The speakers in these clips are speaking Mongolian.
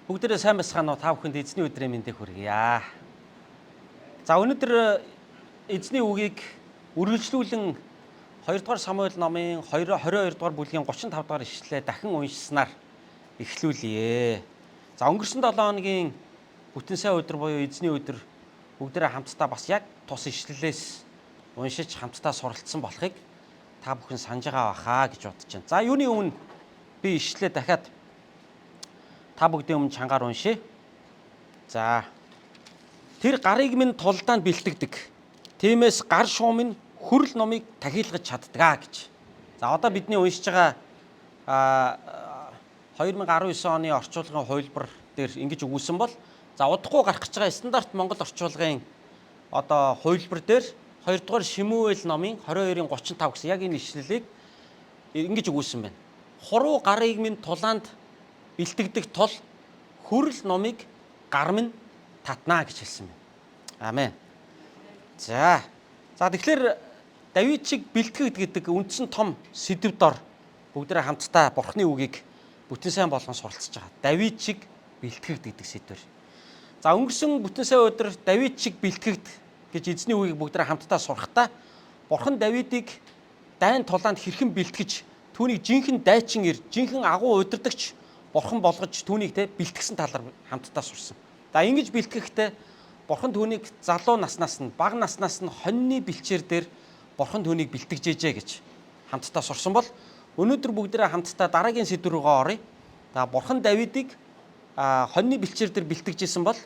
Бүгдээрээ сайн байцгаана уу? Та бүхэнд эзний өдрийн мэндийг хүргье. За өнөөдөр эзний үгийг үргэлжлүүлэн 2 дугаар Самуэль номын 22 дугаар бүлгийн 35 дугаар ишлэлээ дахин уншсанаар эхлүүлье. За өнгөрсөн 7 хоногийн бүтэн сайн өдөр буюу эзний өдөр бүгдээрээ хамтдаа бас яг тус ишлэлээс уншиж хамтдаа суралцсан болохыг та бүхэн санаж байгаа бахаа гэж бодож байна. За юуны өмнө би ишлэлээ дахиад та бүгдийн өмнө чангаар уншъя. За. Тэр гарыг минь тулдаанд бэлтгэдэг. Тиймээс гар шуум минь хүрэл номыг тахийлгаж чаддгаа гэж. За одоо бидний уншиж байгаа 2019 оны орчуулгын хувилбар дээр ингэж өгүүлсэн бол за удахгүй гарах гэж байгаа стандарт Монгол орчуулгын одоо хувилбар дээр 2 дугаар Шимуэль номын 22-ын 35 гэсэн яг энэ ишлэлийг ингэж өгүүлсэн байна. Хуруу гарыг минь тулаанд бэлтгэдэг тул хүрэл номыг гар минь татнаа гэж хэлсэн байна. Амен. За тэгэхээр Давид шиг бэлтгэгд гэдэг үндсэн том сэдв дор бүгдээрээ хамтдаа Бурхны үгийг бүтэн сайн болгон суралцж байгаа. Давид шиг бэлтгэгд гэдэг сэдвэр. За өнгөрсөн бүтэн сайн өдөр Давид шиг бэлтгэгд гэж эзний үгийг бүгдээрээ хамтдаа сурахдаа Бурхан Давидыг дайн тулаанд хэрхэн бэлтгэж түүнийг жинхэнэ дайчин ир, жинхэнэ агуу удирдагч Бурхан болгож түүнийг бэлтгэсэн талаар хамтдаа сурсан. За ингэж бэлтгэхдээ Бурхан түүнийг залуу наснаас нь, бага наснаас нь хоньны бэлчээр дээр Бурхан түүнийг бэлтгэжээжээ гэж хамтдаа сурсан бол өнөөдөр бүгдээрээ хамтдаа дараагийн сэдв рүүгээ оръё. За Бурхан Давидыг хоньны бэлчээр дээр бэлтгэжсэн бол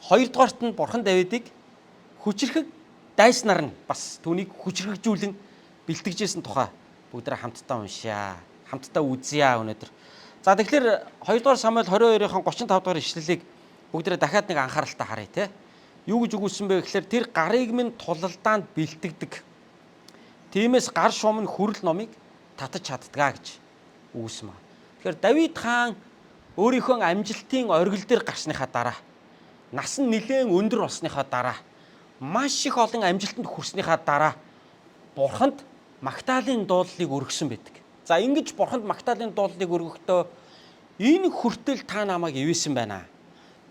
хоёрдугаарт нь Бурхан Давидыг хүчрхэг дайснаар нь бас түүнийг хүчрхэгжүүлэн бэлтгэжсэн тухай бүгдээрээ хамтдаа уншъя. Хамтдаа үзье өнөөдөр. За тэгэхээр 2 дугаар Самуэль 22-ын 35 дугаар ишлэлийг бүгдээрээ дахиад нэг анхааралтай харъя те. Юу гэж өгүүлсэн бэ гэхээр тэр гарыг минь тулалдаанд бэлтгэдэг. Тиймээс гар шуум нь хүрэл номыг татаж чаддгаа гэж өгүүлсэн байна. Тэгэхээр Давид хаан өөрийнхөө амжилтын оргил дээр гарсныхаа дараа нас нь нэлээд өндөр болсныхаа дараа маш их олон амжилтанд хүрснийхаа дараа Бурханд магтаалын дуулалыг өргөсөн байдаг. За ингэж Бурханд магтаалын дуулалыг өргөхдөө энэ хүртэл та намайг ивэсэн байна.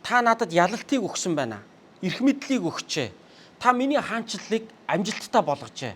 Та надад ялалтыг өгсөн байна. Эрх мэдлийг өгчээ. Та миний хаанчлалыг амжилттай болгожээ.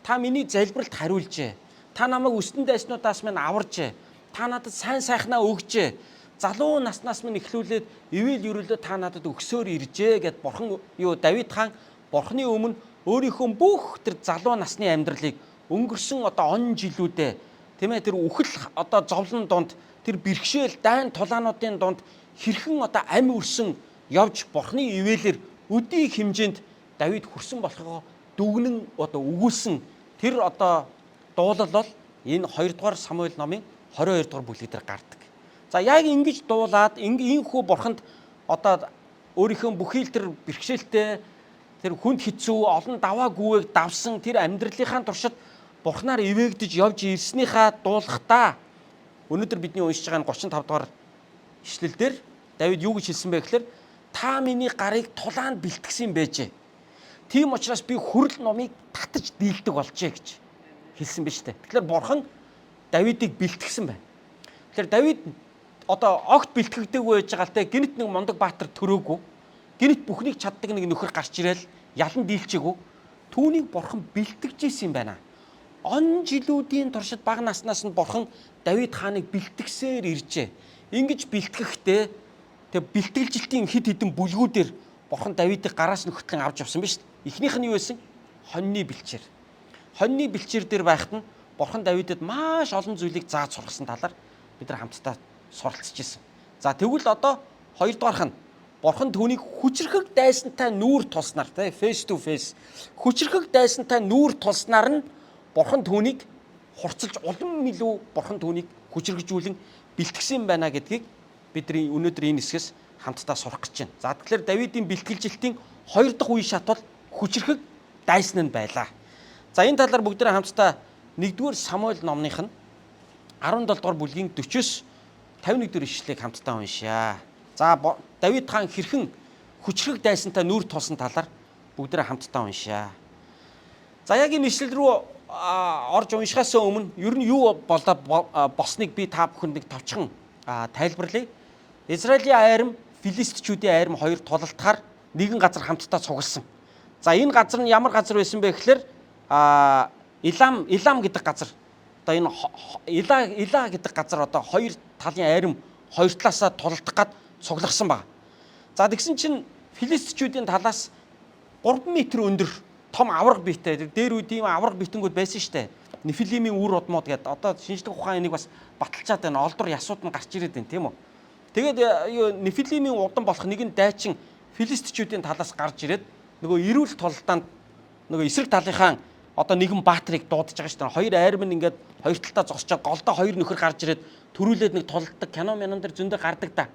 Та миний залбиралд хариулжээ. Та намайг өстөн дайснуудаас минь аваржээ. Та надад сайн сайхнаа өгчээ. Залуу наснаас минь эхлүүлээд ивэл ерөөлөө та надад өгсөөр иржээ гэд Бурхан Давид хаан Бурханы өмнө өөрийнхөө бүх тэр залуу насны амьдралыг өнгөрсөн одоо он жилүүдээ тийм ээ тэр үхэл одоо зовлон донд тэр бэрхшээл дайн тулаануудын донд хэрхэн одоо ам өрсөн явж Бурханы ивэлэр өдий хэмжээнд Давид хүрсэн болохоо дүгнэн одоо өгүүлсэн тэр одоо дуулал бол энэ 2 дугаар Самуэль номын 22 дугаар бүлэг дээр гардаг. За яг ингэж дуулаад энхүү Бурханд одоо өөрийнхөө бүхий л тэр бэрхшээлтэй тэр хүнд хэцүү олон даваа гүвээг давсан тэр амьдралынхаа туршид Бурханаар ивэгдэж явж ирснийхаа дуулахдаа өнөөдөр бидний уншиж байгаа 35 дугаар ишлэл дээр Давид юу гэж хэлсэн бэ гэхээр та миний гарыг тулаанд бэлтгэсэн байжээ. Тийм учраас би хүрэл номыг татаж дийлдэг болжээ гэж хэлсэн биз дээ. Тэгэхээр Бурхан Давидыг бэлтгэсэн байна. Тэгэхээр Давид одоо огт бэлтгэдэггүй байж байгаа л те гинт нэг мундаг баатар төрөөгүй. Гинт бүхнийг чаддаг нэг нөхөр гарч ирэл ялан дийлчээгүй. Түүнийг Бурхан бэлтгэжсэн юм байна. Он жилүүдийн туршид бага наснаас нь Бурхан Давид хааныг бэлтгэсээр иржээ. Ингэж бэлтгэхдээ тэг бэлтгэлжилтийн хэд хэдэн бүлгүүдээр Бурхан Давидыг гараас нь хөтлөн авч явсан биз дээ. Эхнийх нь юу байсан? Хоньны бэлчээр. Хоньны бэлчээр дээр байхад нь Бурхан Давидэд маш олон зүйлийг зааж сургасан талаар бид нар хамтдаа суралцж ирсэн. За тэгвэл одоо хоёрдугаарх нь Бурхан түүнийг хүчрхэг дайсантай нүүр тулснаар те face to face хүчрхэг дайсантай нүүр тулснаар нь Бурхан түүнийг хурцлж улам илүү Бурхан түүнийг хүчрхэгжүүлэн бэлтгэсэн байна гэдгийг бидний өнөөдөр энэ хэсгээс хамтдаа сурах гэж байна. За тэгэхээр Давидын бэлтгэлжилтийн 2 дахь үе шат бол хүчрхэг дайсан нь байлаа. За энэ талаар бүгдээрээ хамтдаа 1-р Самуэль номных нь 17 дугаар бүлгийн 40-с 51 дэх ишлэлийг хамтдаа уншъя. За Давид хаан хэрхэн хүчрхэг дайсантай нүүр тулсан талаар бүгдээрээ хамтдаа уншъя. За яг энэ ишлэл рүү орж уншихаас өмнө ер нь юу болсныг би та бүхэнд нэг товчхон тайлбарлая. Израилийн айрам, Филистичүүдийн айрам хоёр тулалтахаар нэгэн газар хамтдаа цугласан. За энэ газар нь ямар газар байсан бэ гэхээр Илам гэдэг газар. Одоо энэ Ила гэдэг газар одоо хоёр талын айрам хоёр талаасаа тулалдах гад цугласан байна. За тэгсэн чинь Филистичүүдийн талаас 3 м өндөр том авраг биетэй. Дээр үед ийм авраг биетэнгүүд байсан шүү дээ. Нефилимийн үр удмууд гэдэг. Одоо шинжлэх ухаан энийг бас баталчаад байна. Олдор ясууд нь гарч ирээд байна тийм үү. Тэгээд Нефилимийн удам болох нэгэн дайчин Филистичүүдийн талаас гарч ирээд нөгөө эрүүл тулалдаанд нөгөө эсрэг талынхаа одоо нэгэн баатрийг дуудаж байгаа шүү дээ. Хоёр айрам нь ингээд хоёр талтаа зогсчоод голдоо хоёр нөхөр гарч ирээд төрүүлээд нэг тулалддаг кино мянан дээр зөндөө гардаг да.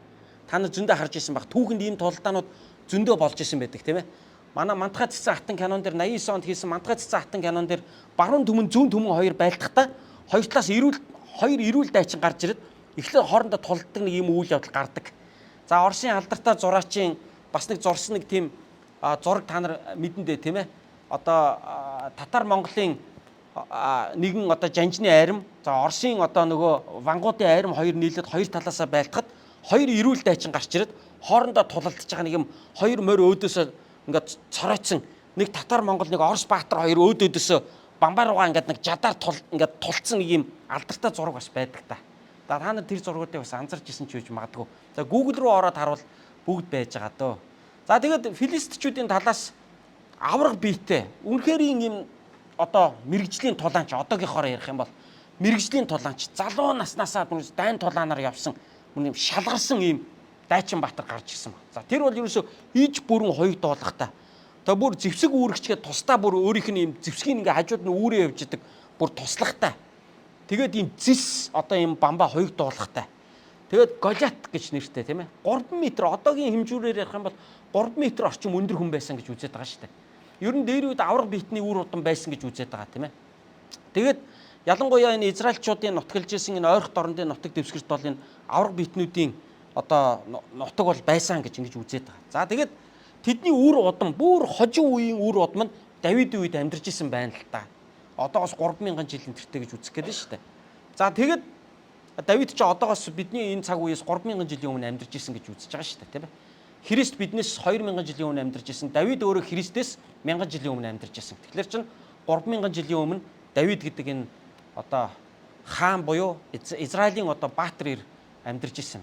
Та нар зөндөө харж ирсэн баг. Түүхэнд ийм тулалдаанууд зөндөө болж исэн байдаг тийм ээ. Манай Мантгай цэцэн хатан кинон дээр 89 онд хийсэн Мантгай цэцэн хатан кинон дээр баруун түмэн зүүн түмэн хоёр байлдахдаа хоёр талаас эрүүл дайчин гарч ирээд эхлээд хоорондоо тулалддаг нэг ийм үйл явдал гардаг. За Оросын алдартай зураачийн бас нэг зурсан нэг тийм зураг та нар мэдэн дээ тийм ээ. Одоо Татар Монголын нэгэн одоо жанжны айрам, за Оросын одоо нөгөө Вангуудын айрам хоёр нийлээд хоёр талаасаа байлдахад хоёр эрүүл дайчин гарч ирээд хоорондоо тулалдж байгаа нэг юм хоёр морь өөдөөсөө ингээд цоройцсон нэг Татар Монгол нэг Орос Баатар хоёр өөдөөсөө бамбар руугаа ингээд нэг жадаар ингээд тулцсан нэг юм алдартай зураг бас байдаг та. За та нар тэр зургуудыг бас анзарч ирсэн ч үгүй магадгүй. За Google руу ороод харуул бүгд байж байгаа дөө. За тэгээд Филистичүүдийн талаас авраг биетэй үнэхээр юм одоо мэрэгжлийн тулаанч одоогийнхоор ярих юм бол мэрэгжлийн тулаанч залуу наснаасаа дайн тулаанаар явсан юм шалгарсан юм Дайчин Баатар гарч ирсэн ба. За тэр бол ерөөсөө иж бүрэн хоёуг дуулахтай. Тэгээ бүр зэвсэг үүрэгчгээд тусдаа бүр өөрийнх нь юм зэвсгийн ингээ хажууд нь үүрээ явж идэг бүр туслахтай. Тэгээд ийм зис одоо ийм бамбаа хоёуг дуулахтай. Тэгээд Голиат гэж нэртэй тийм ээ. 3 м одоогийн хэмжүүрээр ярих юм бол 3 м орчим өндөр хүн байсан гэж үзээд байгаа шүү дээ. Ер нь дээр үед авраг биетний үр удам байсан гэж үзээд байгаа тийм ээ. Тэгээд ялангуяа энэ израильчуудын нутгалж исэн энэ ойрхон дорнодын нутаг дэвсгэрт бол энэ авраг биетнүүдийн одоо нутаг бол байсан гэж ингэж үзээд байгаа. За тэгээд тэдний үр удам бүр хожим үеийн үр удам нь Давидын үед амьдарч исэн байна л та. Одоогоос 3000 жилийн тэртээ гэж үзэх гээд шүү дээ. За тэгээд Давид ч одоогоос бидний энэ цаг үеэс 3000 жилийн өмнө амьдарч исэн гэж үзэж байгаа шүү дээ, тийм ээ. Христ биднээс 2000 жилийн өмнө амьдарч исэн. Давид өөрөө Христээс 1000 жилийн өмнө амьдарч исэн. Тэгэхээр чин 3000 жилийн өмнө Давид гэдэг энэ одоо хаан буюу Израилийн одоо баатар амьдарч исэн.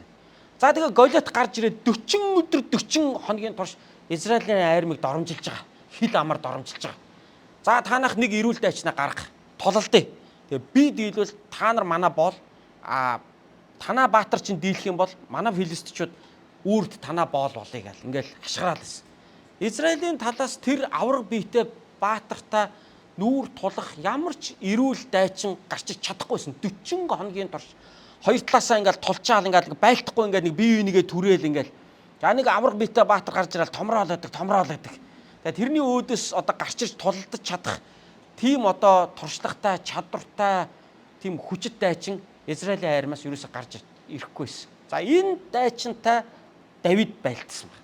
За тэгээ Голиат гарч ирээд 40 өдөр 40 хоногийн турш Израилийн айрмыг доромжилж байгаа. Хил амар доромжилж байгаа. За таанах нэг эрүүл дайчнаа гаргах. Тулалдъя. Тэгээ би дийлвэл та нар манай бол танаа баатар чинь дийлэх юм бол манай филистичүүд үрд танаа боол болъё гэл ингээл хашгираад байсан. Израилийн талаас тэр авраг биетэй баатартай нүүр тулах ямар ч эрүүл дайчин гарч чадахгүйсэн. 40 хоногийн турш хоёр талаасаа ингээл тулчаал ингээл байлдахгүй ингээл нэг бие бинийгээ түрээл ингээл. За нэг авраг биетэй баатар гарч ирэл томроолоод. Тэгээ тэрний өөдөөс одоо гарч ирж тулалдаж чадах тийм одоо туршлагатай, чадвартай, тийм хүчит дайчин Израилийн айрмаас юусоо гарч ирэхгүйсэн. За энэ дайчинтай Давид байлдсан ба.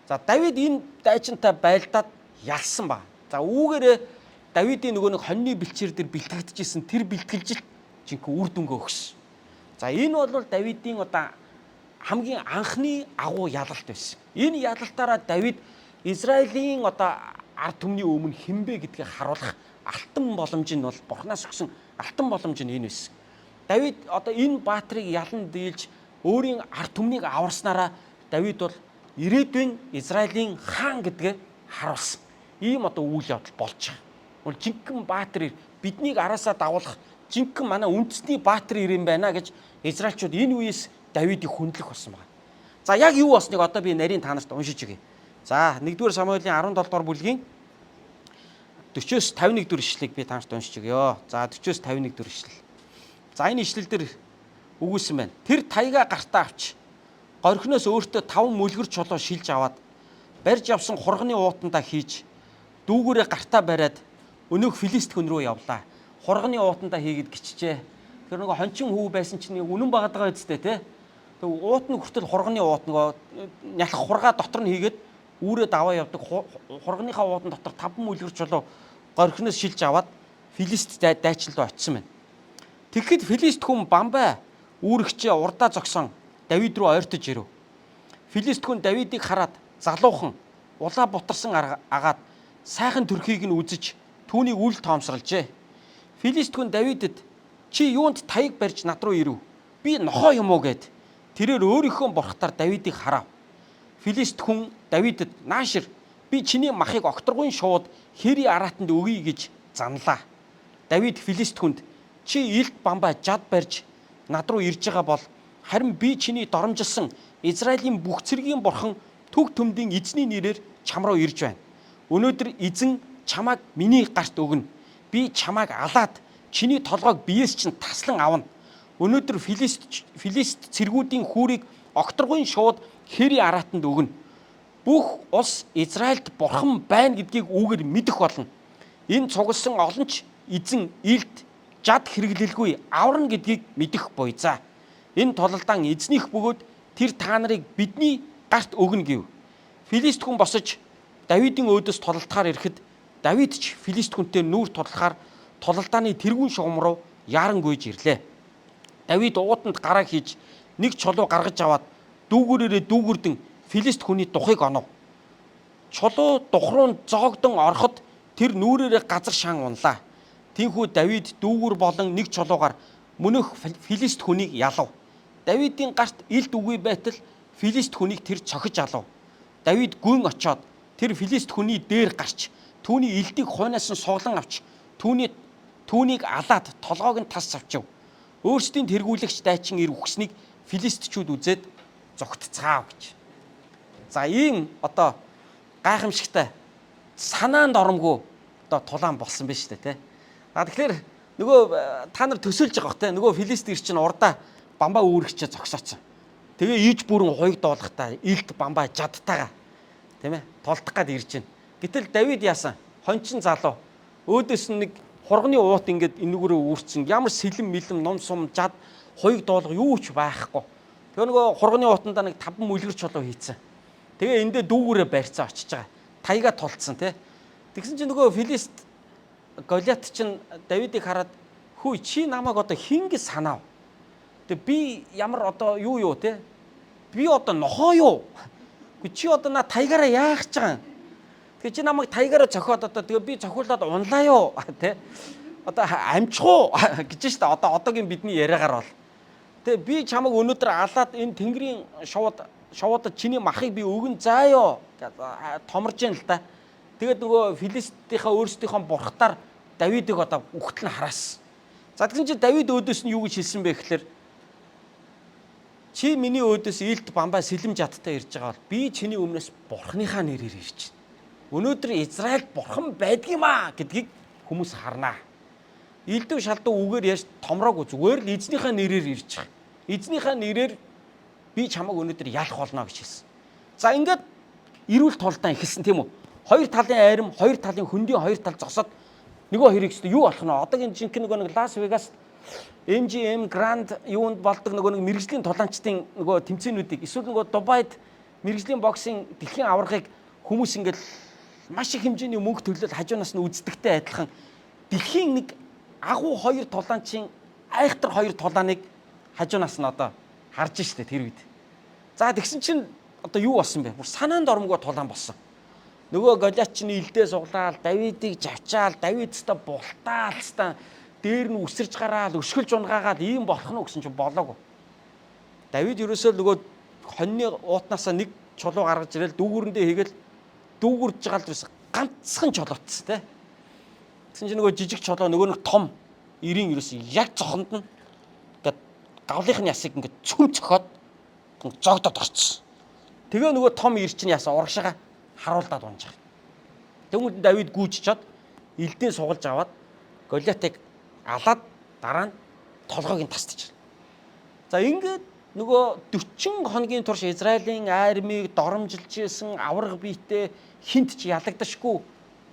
За Давид энэ дайчинтай байлдаад ялсан ба. За үүгээрээ Давидын нөгөө нэг хоньны бэлчээр дээр бэлтгэгдчихсэн тэр бэлтгэлжилт жинхэнэ үр дүнгээ өгсөн. За энэ бол Давидын одоо хамгийн анхны агуу ялалт байсан. Энэ ялалтаараа Давид Израилийн одоо ард түмний өмнө хинбэ гэдгийг харуулах алтан боломж нь бол Бурханаас өгсөн алтан боломж нь энэ байсан. Давид одоо энэ баатрыг ялан дийлж өөрийн ард түмнийг аварснараа Давид бол ирээдүйн Израилийн хаан гэдгээ харуулсан. Ийм одоо үйл явдал болж байгаа. Бол жинхэнэ баатар биднийг араасаа дагуулах жинхэнэ манай үндэсний баатар ирэм байна гэж израильчууд энэ үеэс Давидыг хүндлэх болсон байна. За яг юу болсныг одоо би нарийн та нарт уншиж өгье. За 1-р Самуэлийн 17 дугаар бүлгийн 40-с 51 дэх ишлэлийг би та нарт уншиж өгье. За 40-с 51 дэх ишлэл. За энэ ишлэл дээр өгүүлсэн байна. Тэр таяга гартаа авч горхиноос өөртөө 5 мүлгэр чулуу шилж аваад барьж явсан хурганы уутандаа хийж дүүгээрээ гартаа бариад өнөөх Филист хүн рүү явлаа. Хурганы уутандаа хийгээд гिचжээ. Тэр нэг хончин хүү байсан чинь үнэн багаад байгаа үстэй те. Тэг уут нь хүртэл хурганы уут нөгөө нялх хургаа дотор нь хийгээд үүрээ даваа явдаг хурганыхаа уутан дотор 5 мүлгэр чулуу горхиноос шилж аваад Филист дайчин руу очисон байна. Тэгэхэд Филист хүн бамбай үүрэгчээ урдаа зогсон Давид руу ойртож ирэв. Филист хүн Давидыг хараад залуухан улаа бутарсан агаад сайхан төрхийг нь үзэж түүнийг үл тоомсорлжээ. Филист хүн Давидэд чи юунд таяг барьж над руу ирэв? Би нохоо юм уу гэд тэрээр өөрийнхөө бурхтаар Давидыг харав. Филист хүн Давидэд наашир би чиний махыг окторгуйн шууд хэри араатанд өгье гэж занлаа. Давид Филист хүнд чи илт бамбай жад барьж над руу ирж байгаа бол харин би чиний доромжилсан Израилийн бүх цэргийн бурхан төг төмдийн эзний нэрээр чам руу ирж байна. Өнөөдөр эзэн чамайг миний гарт өгнө. Би чамайг алаад чиний толгойг биеэс чинь таслан авна. Өнөөдөр Филист цэргүүдийн хүүрийг окторгуйн шууд хэри араатанд өгнө. Бүх улс Израильд бурхан байна гэдгийг үүгээр мэдэх болно. Энэ цугласан олон ч эзэн илт жад хэрэглэлгүй аварна гэдгийг мэдэх буйзаа. Энэ тололдоон эзнийх бөгөөд тэр та нарыг бидний гарт өгнө гэв. Филист хүн босож Давидын өөдөөс тололдохоор ирэхэд Давид ч Филист хүнтэй нүүр тудлахаар тололдооны тэргүүн шугам руу яаран гүйж ирлээ. Давид уутанд гараа хийж нэг чулуу гаргаж аваад дүүгүүрээрээ дүүгүрдэн Филист хүний духыг онов. Чулуу дух руу зоогдон ороход тэр нүүрээрээ газар шаан унлаа. Тинхүү Давид дүүгүр болон нэг чулуугаар мөнөх Филист хүнийг ялав. Давидын гарт илт үгүй байтал Филист хүнийг тэр цохиж алав. Давид гүн очоод тэр Филист хүний дээр гарч түүний илтийг хойноос нь суглан авч түүнийг алаад толгойг нь тас авчив. Өөрсдийн тэргүүлэгч дайчин ир үхснийг Филистчүүд үзээд зогтцгаав гэж. За ийм одоо гайхамшигтай санаанд оромгүй одоо тулаан болсон байна шүү дээ, тэ. Тэгэхээр нөгөө та нар төсөөлж байгаа бох тэ. Нөгөө Филист ир чинь урдаа бамбаа үүрэгчээ зогсооцсон. Тэгээ иж бүрэн хуйг доолгохтаа илт бамбаа жадтайгаа тийм ээ толдох гад ирж байна. Гэтэл Давид яасан? Хончин залуу. Өөдөөс нь нэг хурганы уут ингээд энүүгээрээ үүрцэн ямар сэлэм мэлэм ном сум жад хуйг доолго юу ч байхгүй. Тэгээ нөгөө хурганы уутанда нэг 5 мүлгэр чулуу хийцэн. Тэгээ эндээ дүүгүүрээ барьцаа очиж байгаа. Таяга тулцсан тий. Тэгсэн чинь нөгөө Филист Голиат чинь Давидыг хараад хүү чи намайг одоо хингээс санаав. Тэгээ би ямар одоо юу тий. Би одоо нохоо юу? Гүй чи одоо на таягаараа яах гэж байгаа юм? Тэгээ чи намайг таягаараа зохиод одоо тэгээ би зохиулаад унлаа юу тий. Одоо амжих уу гэж штэ одоогийн бидний яриагаар бол. Тэгээ би чамайг өнөөдөр алаад энэ тэнгэрийн шувуудад чиний махыг би өгөн зааяа томорж яана л да. Тэгээд нөгөө Филистийнхаа өөрсдийнхөө бурхтаар Давидыг одоо үхтэл нь хараасан. За тэгсэн чинь Давид өөдөөс нь юу гэж хэлсэн бэ гэхээр чи миний өөдөөс илт бамбай сэлэм жадтай ирж байгаа бол би чиний өмнөөс бурхныхаа нэрээр ирж байна. Өнөөдөр Израильд бурхан байдгиймаа гэдгийг хүмүүс харнаа. Илдв шалдуу үгээр яаж томроогүй зүгээр л эзнийхээ нэрээр ирж байгаа. Эзнийхээ нэрээр би чамайг өнөөдөр ялах болно гэж хэлсэн. За ингээд эрүүл толдоо ихэлсэн тийм үү? Хоёр талын айрам, хоёр талын хөндийн хоёр тал зогсоод нөгөө хоёрыг ч юу болох нь одоогийн жинхэнэ нөгөө нэг Лас Вегас MGM Grand юунд болдог нөгөө нэг мэрэгжлийн тулаанчдын нөгөө тэмцээнүүдийг эсвэл нөгөө Дубайд мэрэгжлийн боксing дэлхийн аваргыг хүмүүс ингээд маш их хэмжээний мөнгө төлөөл хажуунаас нь үздэгтэй адилхан дэлхийн нэг агуу хоёр тулаанчийн айхтар хоёр тулааныг хажуунаас нь одоо харж штэ тэр үед. За тэгсэн чинь одоо юу болсон бэ? Бүр санаанд оромгүй тулаан болсон. Нөгөө Голиат чинь илдээ суглаал, Давидыг завчаал, Давид өстө бултаал, өстө дээр нь үсэрж гараал, өшгөлж унгаагаад ийм болох нь гэсэн чинь болоогүй. Давид ерөөсөө нөгөө хоньны уутнаасаа нэг чулуу гаргаж ирэл дүүгүрэндээ хийгээл дүүгүрж байгаа л ерөөсөө ганцхан чулуутс тэ. Тэгсэн чинь нөгөө жижиг чулуу нөгөө нэг том ирийн ерөөсөө яг цохонд нь ингээд гавлынхны ясыг ингээд цөм цохоод зогдоод орчихсон. Тэгээ нөгөө том ир чинь яасан урагшаага харуулдаад унж байгаа. Тэгвэл Давид гүйччихэд илдээ сугалж аваад Голиатыг алаад дараа нь толгойг нь тасдаж. За ингээд нөгөө 40 хоногийн турш Израилийн армийг доромжилж исэн авраг биетэй хинт ч ялагдашгүй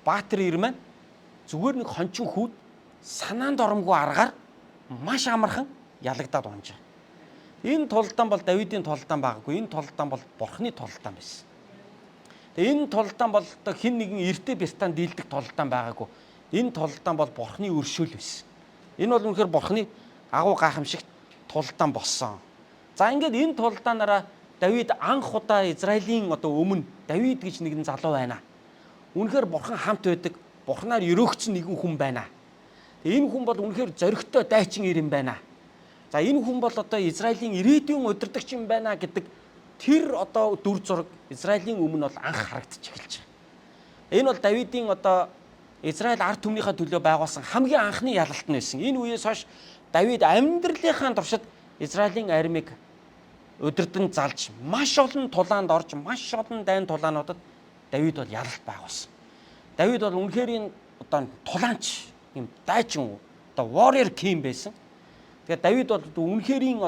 баатар ир маань зүгээр нэг хончин хүүд санаанд оромгүй аргаар маш амархан ялагдаад унж байгаа. Энэ тулдаан бол Давидын тулдаан байгаагүй. Энэ тулдаан бол Бурхны тулдаан байсан. Тэгээ энэ тулдаан бол одоо хин нэгэн эртэ бертаан дийлдэг тулдаан байгаагүй. Энэ тулдаан бол Бурхны өршөөл байсан. Энэ бол үнэхээр Бурхны агуу гайхамшигт тулдаан болсон. За ингээд энэ тулдаанаараа Давид анх удаа Израилийн өмнө Давид гэж нэгэн залуу байна. Үнэхээр бурхан хамт байдаг. Бурханаар өрөөгцөн нэгэн хүн байна. Энэ хүн бол үнэхээр зоригтой дайчин ир юм байна. За энэ хүн бол Израилийн ирээдүйн удирдагч юм байна гэдэг тэр дүр зураг Израилийн өмнө бол анх харагдаж эхэлж байгаа. Энэ бол Давидын Израиль ард түмнийхээ төлөө байгуулсан хамгийн анхны ялалт нь байсан. Энэ үеэс хойш Давид амьдралынхаа туршид Израилийн армийг удирдан залж маш олон тулаанд орж маш олон дайн тулаануудад Давид бол ялалт байгуулсан. Давид бол үнэхээр энэ тулаанч юм дайчин warrior king байсан. Тэгээд Давид бол үнэхэрийн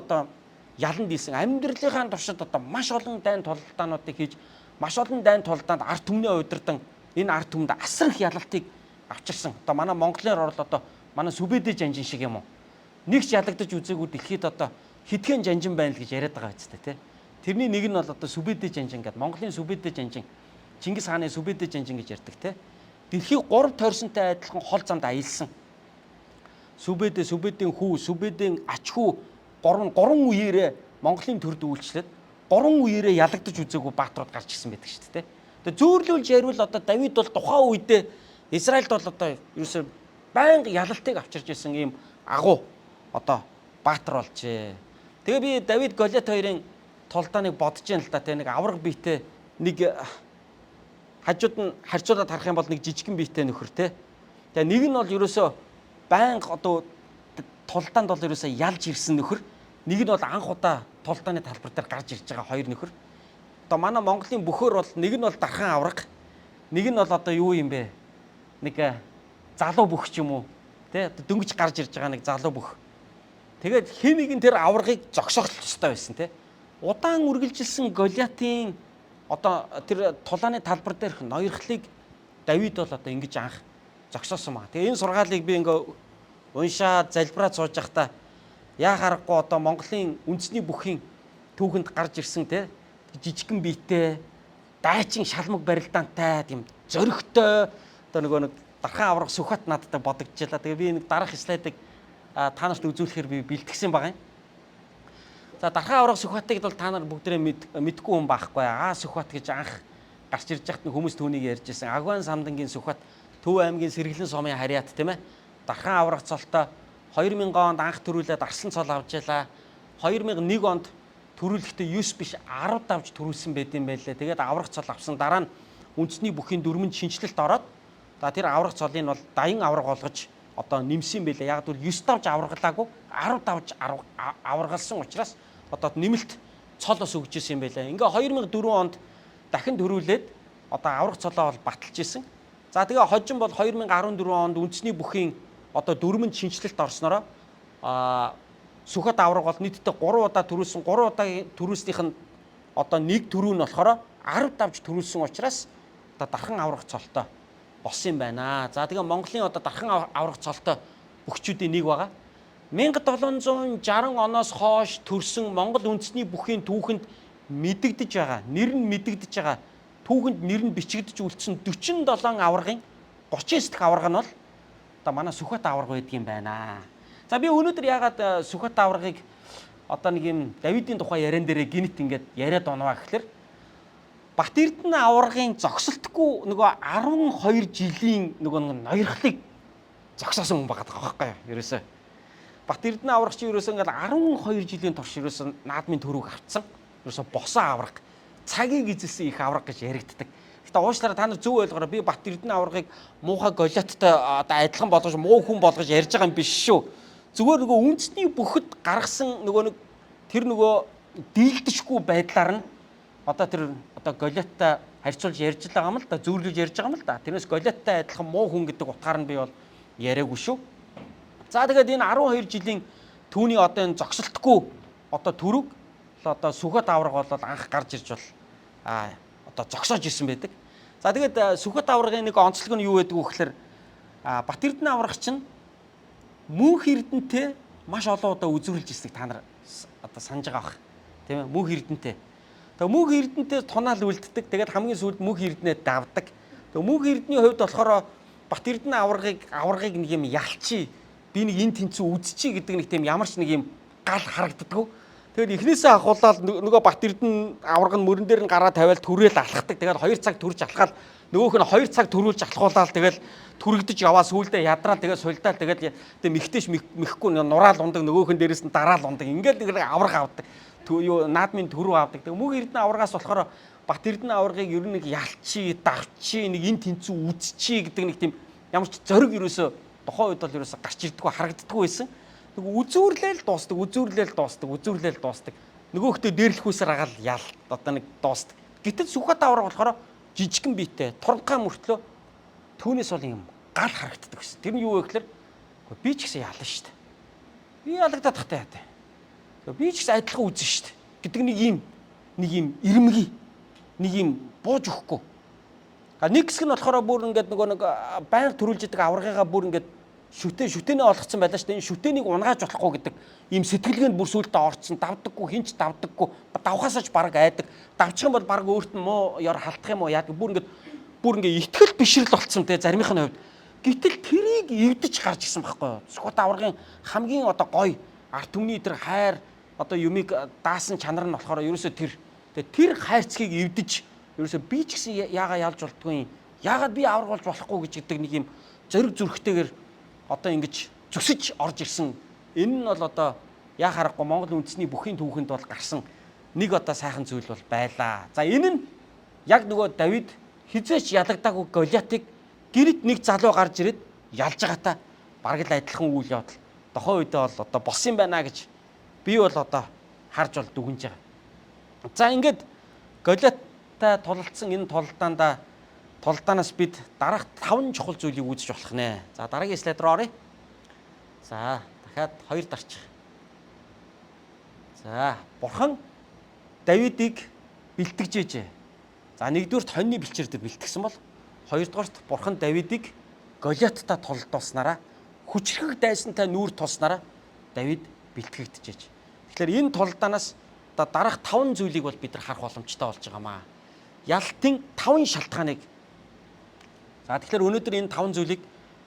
яланд ийсэн амьдралынхаа туршид маш олон дайн тулдаануудыг хийж маш олон дайн тулдаанд ард түмнээ удирдан энэ ард түмэнд асар их ялалтыг авчирсан. Манай Монголоор бол манай Сүбэдэ жанжин шиг юм уу? Нэг ч ялагдаж үзээгүй дэлхийд хитгэн жанжин байна л гэж яриад байгаа биз дээ, тий. Тэрний нэг нь бол Сүбэдэ жанжин гэдэг. Монголын Сүбэдэ жанжин, Чингис хааны Сүбэдэ жанжин гэж ярьдаг, тий. Дэлхийг 3 тойрсонтой адилхан хол замд аялсан. Сүбэдийн хүү, Сүбэдийн ач хүү 3 үеэрээ Монголын төрд үйлчлээд 3 үеэрээ ялагдаж үзээгүй бааtruуд гарч ирсэн байдаг шүү дээ. Тэгээ зөөрлүүлж ярил Давид бол тухайн үедээ Израильд бол ерөөсөө байнга ялалтыг авчирч ирсэн ийм агуу баатар болжээ. Тэгээ би Давид Голиат хоёрын тулдааныг бодож яана л да, тэ нэг авраг биетэй нэг хажууд нь харьцуулаад харах юм бол нэг жижигхэн биетэй нөхөр, тэ. Тэгээ нэг нь бол ерөөсөө байнга тулдаанд бол ерөөсөө ялж ирсэн нөхөр, нэг нь бол анх удаа тулдааны талбар дээр гарч ирж байгаа хоёр нөхөр. Манай Монголын бөхөр бол нэг нь бол дархан авраг, нэг нь бол юу юм бэ? Нэг залуу бүх ч юм уу, тэ, дөнгөж гарч ирж байгаа нэг залуу бүх. Тэгээд хэн нэгэн тэр аврагыг зогсоох ёстой байсан, тэ. Удаан үргэлжилсэн Голиатын тэр тулааны талбар дээрх ноёрхлыг Давид бол ингэж анх зогсоосон маа. Тэгээ энэ сургаалыг би уншаад залбираад сууж байхдаа яа харахгүй Монголын үндэсний бүхийн түүхэнд гарч ирсэн, тэ, жижигхэн биетэй дайчин шалмаг барилдаантай тийм зөрөгтэй нэг дархан аврах сүхбат надад бодогдчихлаа. Тэгээ би нэг дараах слайдыг та нарт үзүүлэхээр би бэлтгэсэн байгаа юм. За дархан аврах сүхбатыг бол та нар бүгдээрээ мэдгүй хүн байхгүй. Сүхбат гэж анх гарч ирж байхад хүмүүс түүнийг ярьж ирсэн. Агван самдангийн сүхбат Төв аймгийн Сэргэлэн сумын харьяат, тийм ээ. Дархан аврах цолтой 2000 онд анх төрүүлээд Арслан цол авч ялаа. 2001 онд төрүүлэхдээ 9 биш 10 давж төрүүлсэн байт юм байлээ. Тэгээд аврах цол авсан дараа нь үндэсний бүхийн дөрмөнд шинжилэлт ороод тэр аврах цолыг бол даян авраг болгож нэмсэн байлээ. Яг л 9 давж авраглаагүй 10 давж аврагалсан учраас нэмэлт цол бас өгч ирсэн юм байлээ. Ингээ 2004 онд дахин төрүүлээд аврах цолоо бол баталж исэн. За тэгээ хожим бол 2014 онд үндэсний бүхийн дөрмөнд шинжилэлт орснороо сүхбат авраг бол нийтдээ 3 удаа төрүүлсэн. 3 удаагийн төрүүлснийх нь нэг төрүү нь болохоор 10 давж төрүүлсэн учраас дархан аврах цолтой болсон юм байна. За тэгээ Монголын дархан аврах цолтой өгчүүдийн нэг байгаа. 1760 оноос хойш төрсэн Монгол үндэсний бүхийн түүхэнд мэдэгдэж байгаа, нэр нь мэдэгдэж байгаа, түүхэнд нэр нь бичигдэж үлдсэн 47 аврагын 39 дахь авраг нь бол манай сүхбат авраг байдаг юм байна. За би өнөөдөр яагаад сүхбат аврагыг нэг юм Давидын тухай яриан дээрээ гинт ингээд яриад оноо гэхэлэр Бат Эрдэнэ аврагын зогсолтгүй 12 жилийн ноёрхлыг зогсоосон хүн байгаа байхгүй юу? Ерөөсөө Бат Эрдэнэ авраг чи ерөөсөө ингээд 12 жилийн турш ерөөсөө наадмын төрөг авцсан. Ерөөсөө босон авраг, цагийг эзэлсэн их авраг гэж яригддаг. Гэтэ уучлаарай та нар зөв ойлгоорой. Би Бат Эрдэнэ аврагыг муухай Голиаттай адилхан болгож муу хүн болгож ярьж байгаа юм биш шүү. Зүгээр үндэсний бүхэд гаргасан тэр дийлдэшгүй байдлаар нь тэр Голиаттай харьцуулж ярьж байгаа юм л да, зөөрлөж ярьж байгаа юм л да. Тэрнээс Голиаттай адилхан муу хүн гэдэг утгаар нь би бол яриаггүй шүү. За тэгээд энэ 12 жилийн түүний энэ зогсолтгүй төрөг сүхбат авраг бол анх гарч ирж бол зогсоож ирсэн байдаг. За тэгээд сүхбат аврагын нэг онцлог нь юу байдаг вэ гэхээр Бат Эрдэнэ авраг чинь Мөнх Эрдэнэтэй маш олон удаа үзүүлж ирснийг та нар санаж байгаа бах. Тийм ээ, Мөнх Эрдэнэтэй. Тэгээ Мөнх Эрдэнэтэй тунаал үлддэг. Тэгээд хамгийн сүүлд Мөнх Эрдэнэ давдаг. Тэгээ Мөнх Эрдэнэний хувьд болохоор Бат Эрдэнэ аврагыг нэг юм ялчи, би нэг энэ тэнцүү үзчихье гэдэг нэг тийм ямар ч нэг юм гал харагддаг. Тэгээд эхнээсээ ахуулаад нөгөө Бат Эрдэнэ аварга нь мөрөн дээр нь гараа тавиал түрээл алхахдаг. Тэгээд 2 цаг түрж алхаад нөгөөх нь 2 цаг түрүүлж алхуулаад тэгээд түрэгдэж яваа сүүлдээ ядраа тэгээд сулдаа тэгээд мэгтэйш мэхгүй нураал ундаг нөгөөх нь дээрээс нь дараал ундаг. Ингээл нэг аварга авдаг. Юу наадмын төрөө авдаг. Тэгээд мөнх Эрдэнэ аваргаас болохоор Бат Эрдэнэ аваргыг ер нь нэг ялчи, давчи, нэг эн тэнцүү үзчи гэдэг нэг тийм ямар ч зориг ерөөсө тухайн үед бол ерөөсө гарч ирдэггүй харагддаггүй байсан. Үзүүрлээл дуустдаг. Нөгөөхтөө дээрлэхүүсээр агаал ял одоо нэг дуустдаг. Гэтэл Сүхбат аварга болохоор жижигхэн биетэй, тургай мөртлөө түүнээс бол юм гал харагддаг гэсэн. Тэр нь юу вэ гэхээр би ч гэсэн ялна шүү дээ. Би ялагдаад тахтай яа. Би ч гэсэн адилхан үзэн шүү дээ гэдэг нэг юм ирмэгий, нэг юм бууж өгөхгүй. Нэг хэсэг нь болохоор бүр ингээд нөгөө нэг байнга төрүүлж идэг аваргыгаа бүр ингээд шүтэнэ олгоцсон байлаа шүү дээ. Энэ шүтэнийг унгааж болохгүй гэдэг ийм сэтгэлгээнд бүр сүултээ орцсон. Давдаггүй, хинч давдаггүй. Давхаасаач бараг айдаг. Давчих юм бол бараг өөрт нь муу ёр халтах юм уу яадаг. Бүр ингээд итгэл бишрэл болцсон те заримийнх нь хувьд. Гэтэл тэрийг эвдэж гарч ирсэн байхгүй юу? Сүхбат аваргын хамгийн одоо гоё арт түмний тэр хайр одоо юмыг даасан чанар нь болохоор ерөөсөө тэр хайрцгийг эвдэж ерөөсөө би ч гэсэн яагаа ялж болтгүй юм. Яагаад би аварга болж болохгүй гэж гэдэг нэг юм зориг зүрхтэйгээр одоо ингэж зүсэж орж ирсэн. Энэ нь бол одоо яа харахгүй Монгол үндэсний бүхий түүхэнд бол гарсан нэг одоо сайхан зүйл бол байлаа. За энэ нь яг нөгөө Давид хизээч ялагдаагүй Голиатыг гэрд нэг залуу гарч ирээд ялж байгаатай бараг л адилхан үйл явдал. Дохоо үедээ бол одоо болсон байна гэж би бол одоо харж бол дүгнэж байгаа. За ингээд Голиаттай тулалдсан энэ тулалдаанаас бид дараах 5 чухал зүйлийг үзэж болох нэ. За дараагийн слайд руу оръё. За дахиад 2 дарчих. За Бурхан Давидыг бэлтгэжээжээ. За нэгдүгээрт хоньны бэлчээр дээр бэлтгэсэн бол хоёрдугаарт Бурхан Давидыг Голиаттай тулалдуулснараа хүчрхэг дайсантай нүүр тулснараа Давид бэлтгэгдэжээж. Тэгэхээр энэ тулалдаанаас дараах 5 зүйлийг бол бид нар харах боломжтой болж байгаамаа. Ялтын 5 шалтгааныг. За тэгэхээр өнөөдөр энэ 5 зүйлийг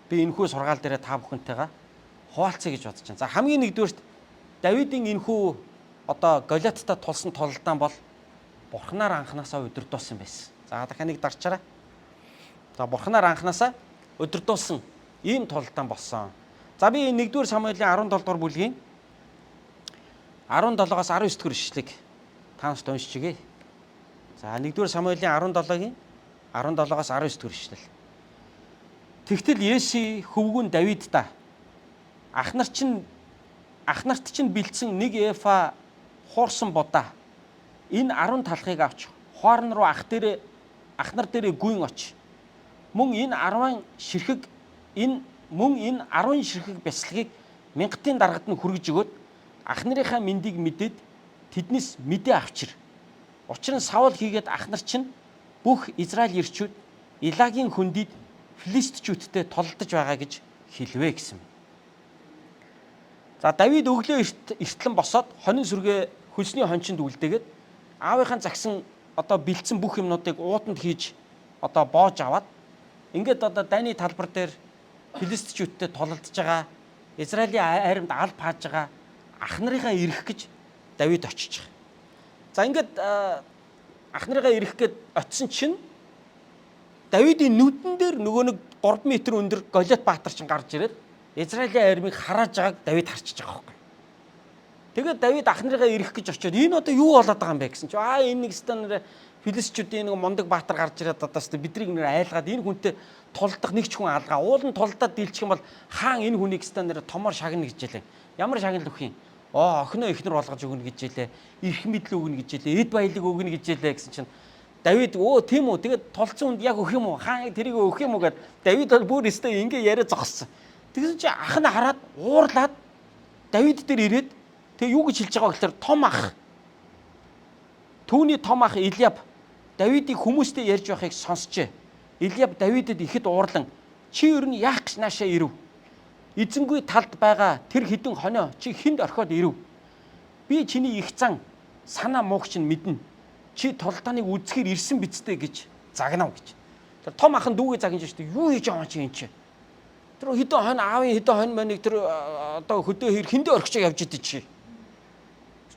би энэхүү сургаал дээр та бүхэнтэйгээ хуваалцъя гэж бодож байна. За хамгийн нэгдүгээрт Давидын энэхүү одоо Голиаттай тулсан тулалдаан бол Бурханаар анханасаа удирдуулсан байсан. За дахиад нэг дарчаарай. За Бурханаар анханасаа удирдуулсан ийм тулалдаан болсон. За би 1-р Самуэлийн 17 дугаар бүлгийн 17-аас 19 дэх ишлэгийг таанаас уншиж өгье. За 1-р Самуэлийн 17-гийн 17-аас 19 дэх ишлэл. Тэгтэл Есси хөвгүүн Давид та ахнарт чинь бэлдсэн 1 эфа хуурсан будаа энэ 10 талхыг авч хоорн руу ахнар дээрээ гүйн оч. Мөн энэ 10 ширхэг бясалгыг мянгатын даргад нь хүргэж өгөөд ахнарынхаа мэндийг мэдээд тэднээс мэдээ авчир. Учир нь Саул хийгээд ахнар чинь бүх Израиль ирчүүд Илагийн хөндийд Филистичүүдтэй толдож байгаа гэж хэлвэ гэсэн. За Давид өглөө эртлэн босоод хонин сүргээ хөлсний хончинд үлдээгээд аавынхаа загсан одоо бэлдсэн бүх юмнуудыг ууданд хийж одоо боож аваад ингээд одоо дайны талбар дээр Филистичүүдтэй толдож байгаа Израилийн айрамд аль пааж байгаа ах нарыгаа ирэх гэж Давид очиж байгаа. За ингээд ах нарыгаа ирэх гээд очисон чинь Давидын нүдэн дээр нөгөө нэг 3 м өндөр Голиат баатар чинь гарч ирээд Израилийн армийг харааж байгааг Давид харчиж байгаа байхгүй. Тэгээд Давид ах нарыгаа ирэх гэж очиод энэ одоо юу болоод байгаа юм бэ гэсэн чинь энэ нэг стан Филистичүүдийн нэг мундаг баатар гарч ирээд одоо биднийг нэр айлгаад энэ хүнтэй тулдах нэг ч хүн алгаа. Уул нь тулдаад дийлчих юм бол хаан энэ хүнийг стан нэр томоор шагна гэж хэлээ. Ямар шагнал өгөх юм? Охиноо ихнэр болгож өгнө гэж хэлээ. Ирэх мэдл өгнө гэж хэлээ. Эд баялаг өгнө гэж хэлээ гэсэн чинь Давид тийм үү тэгээд толцсон хүнд яг өгөх юм уу? Хаан тэрийг өгөх юм уу гэд Давид бол бүр өстой ингээ яриа зогссон. Тэгсэн чинь ах нь хараад уурлаад Давид дээр ирээд тэгээ юу гэж хэлж байгаа гэхээр том ах. Түүний том ах Илиаб Давидыг хүмүүстэй ярьж байхыг сонсчээ. Илиаб Давидэд ихэд уурлан чи ер нь яах гэж наашаа ирэв? Эзэнгүй талд байгаа тэр хідэн хонио чи хүнд орхиод ирэв? Би чиний их зан санаа муугч нь мэднэ. Чи тулдааныг үзэхээр ирсэн бицтэй гэж загнав гэж. Тэр том ах нь дүүгээ загнаж штэ юу хийж байгаа чи энэ чи. Тэр хідэн хон аавын хідэн хон маныг тэр одоо хөдөө хэр хүндээ орхиж явж идэв чи.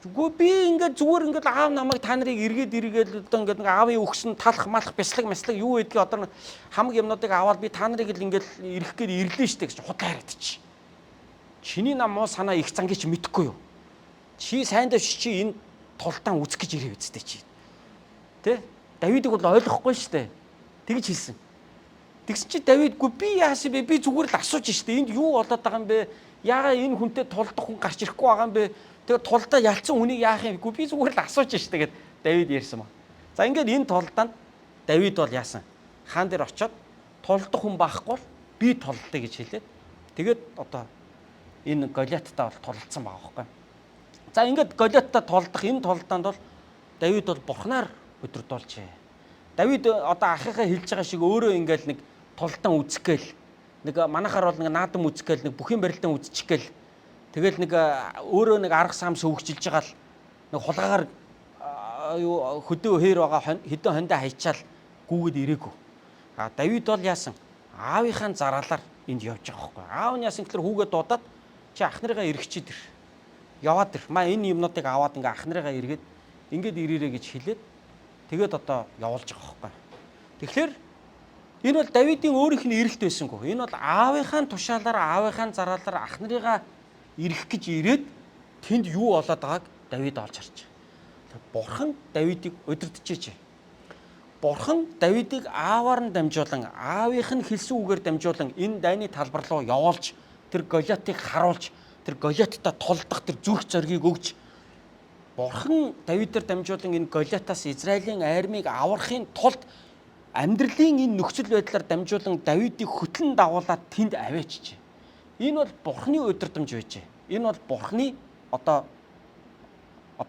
Үгүй би ингээд зүгээр ингээд аав намайг та нарыг эргээд одоо ингээд аавын өгсөн талах малах бяцлаг юу гэдгийг одоо хамаг юмнуудыг аваад би та нарыг л ингээд ирэх гээд ирлээ штэ гэж худлаа харагдчих. Чиний нам муу санаа их зангийн чи мэдэхгүй юу? Чи сайн дэвш чи энэ тулдаан үзэх гэж ирээ үсттэй чи. Тэ? Давидыг бол ойлгохгүй штэ. Тэгж хэлсэн. Тэгсэн чи Давидгүй би яасан бэ? Би зүгээр л асууж штэ. Энд юу болоод байгаа юм бэ? Яагаад энэ хүнтэй тулдах хүн гарч ирэхгүй байгаа юм бэ? Тэгээд тулдаа ялцсан хүнийг яах юмгүй би зүгээр л асууж штэ гэд Давид ярьсан ба. За ингээд энэ тулдаанд Давид бол яасан? Хаан дээр очиод тулдах хүн байхгүй бол би тулдъя гэж хэлээд тэгээд одоо энэ Голиаттай бол тулалдсан байгаа байхгүй. За ингээд Голиаттай тулдах энэ тулдаанд бол Давид бол бурхнаар өдөрдүүлжээ. Давид одоо ахыхаа хэлж байгаа шиг өөрөө ингээд нэг тулдаан үзэх гээл нэг манайхаар бол нэг наадам үзэх гээл нэг бүхийн барилдаан үзчих гээл тэгэл нэг өөрөө нэг арга сам сөвгжилж байгаа л нэг хулгаагаар юу хөдөө хээр байгаа хэдэн хондоо хайчаал гүүгээд ирээгүй. А Давид бол яасан? Аавынхаа зараалаар энд явж байгаа байхгүй. Аав нь яасан гэхээр хүүгээ дуудаад чи ах нарыгаа эргэчээд ир. Яваад ир. Маа энэ юмнуудыг аваад ингээ ах нарыгаа эргээд ингээд ирээрээ гэж хэлээд тэгээд одоо явуулж байгаа байхгүй. Тэгэхээр энэ бол Давидын өөрийнх нь эрэлт байсангүй. Энэ бол аавынхаа тушаалаар аавынхаа зараалаар ах нарыгаа ирэх гэж ирээд тэнд юу болоод байгааг Давид олж харж. Бурхан Давидыг удирдахжээ. Бурхан Давидыг ааваар нь дамжуулан, аавынх нь хэлсэн үгээр дамжуулан энэ дайны талбар руу явуулж, тэр Голиатыг харуулж, тэр Голиаттай тулдах тэр зүрх зоригийг өгж, Бурхан Давидээр дамжуулан энэ Голиатаас Израилийн армийг аврахын тулд амьдралын энэ нөхцөл байдлаар дамжуулан Давидыг хөтлөн дагуулад тэнд аваачжээ. Энэ бол Бурханы удирдамж байжээ. Энэ бол Бурханы одоо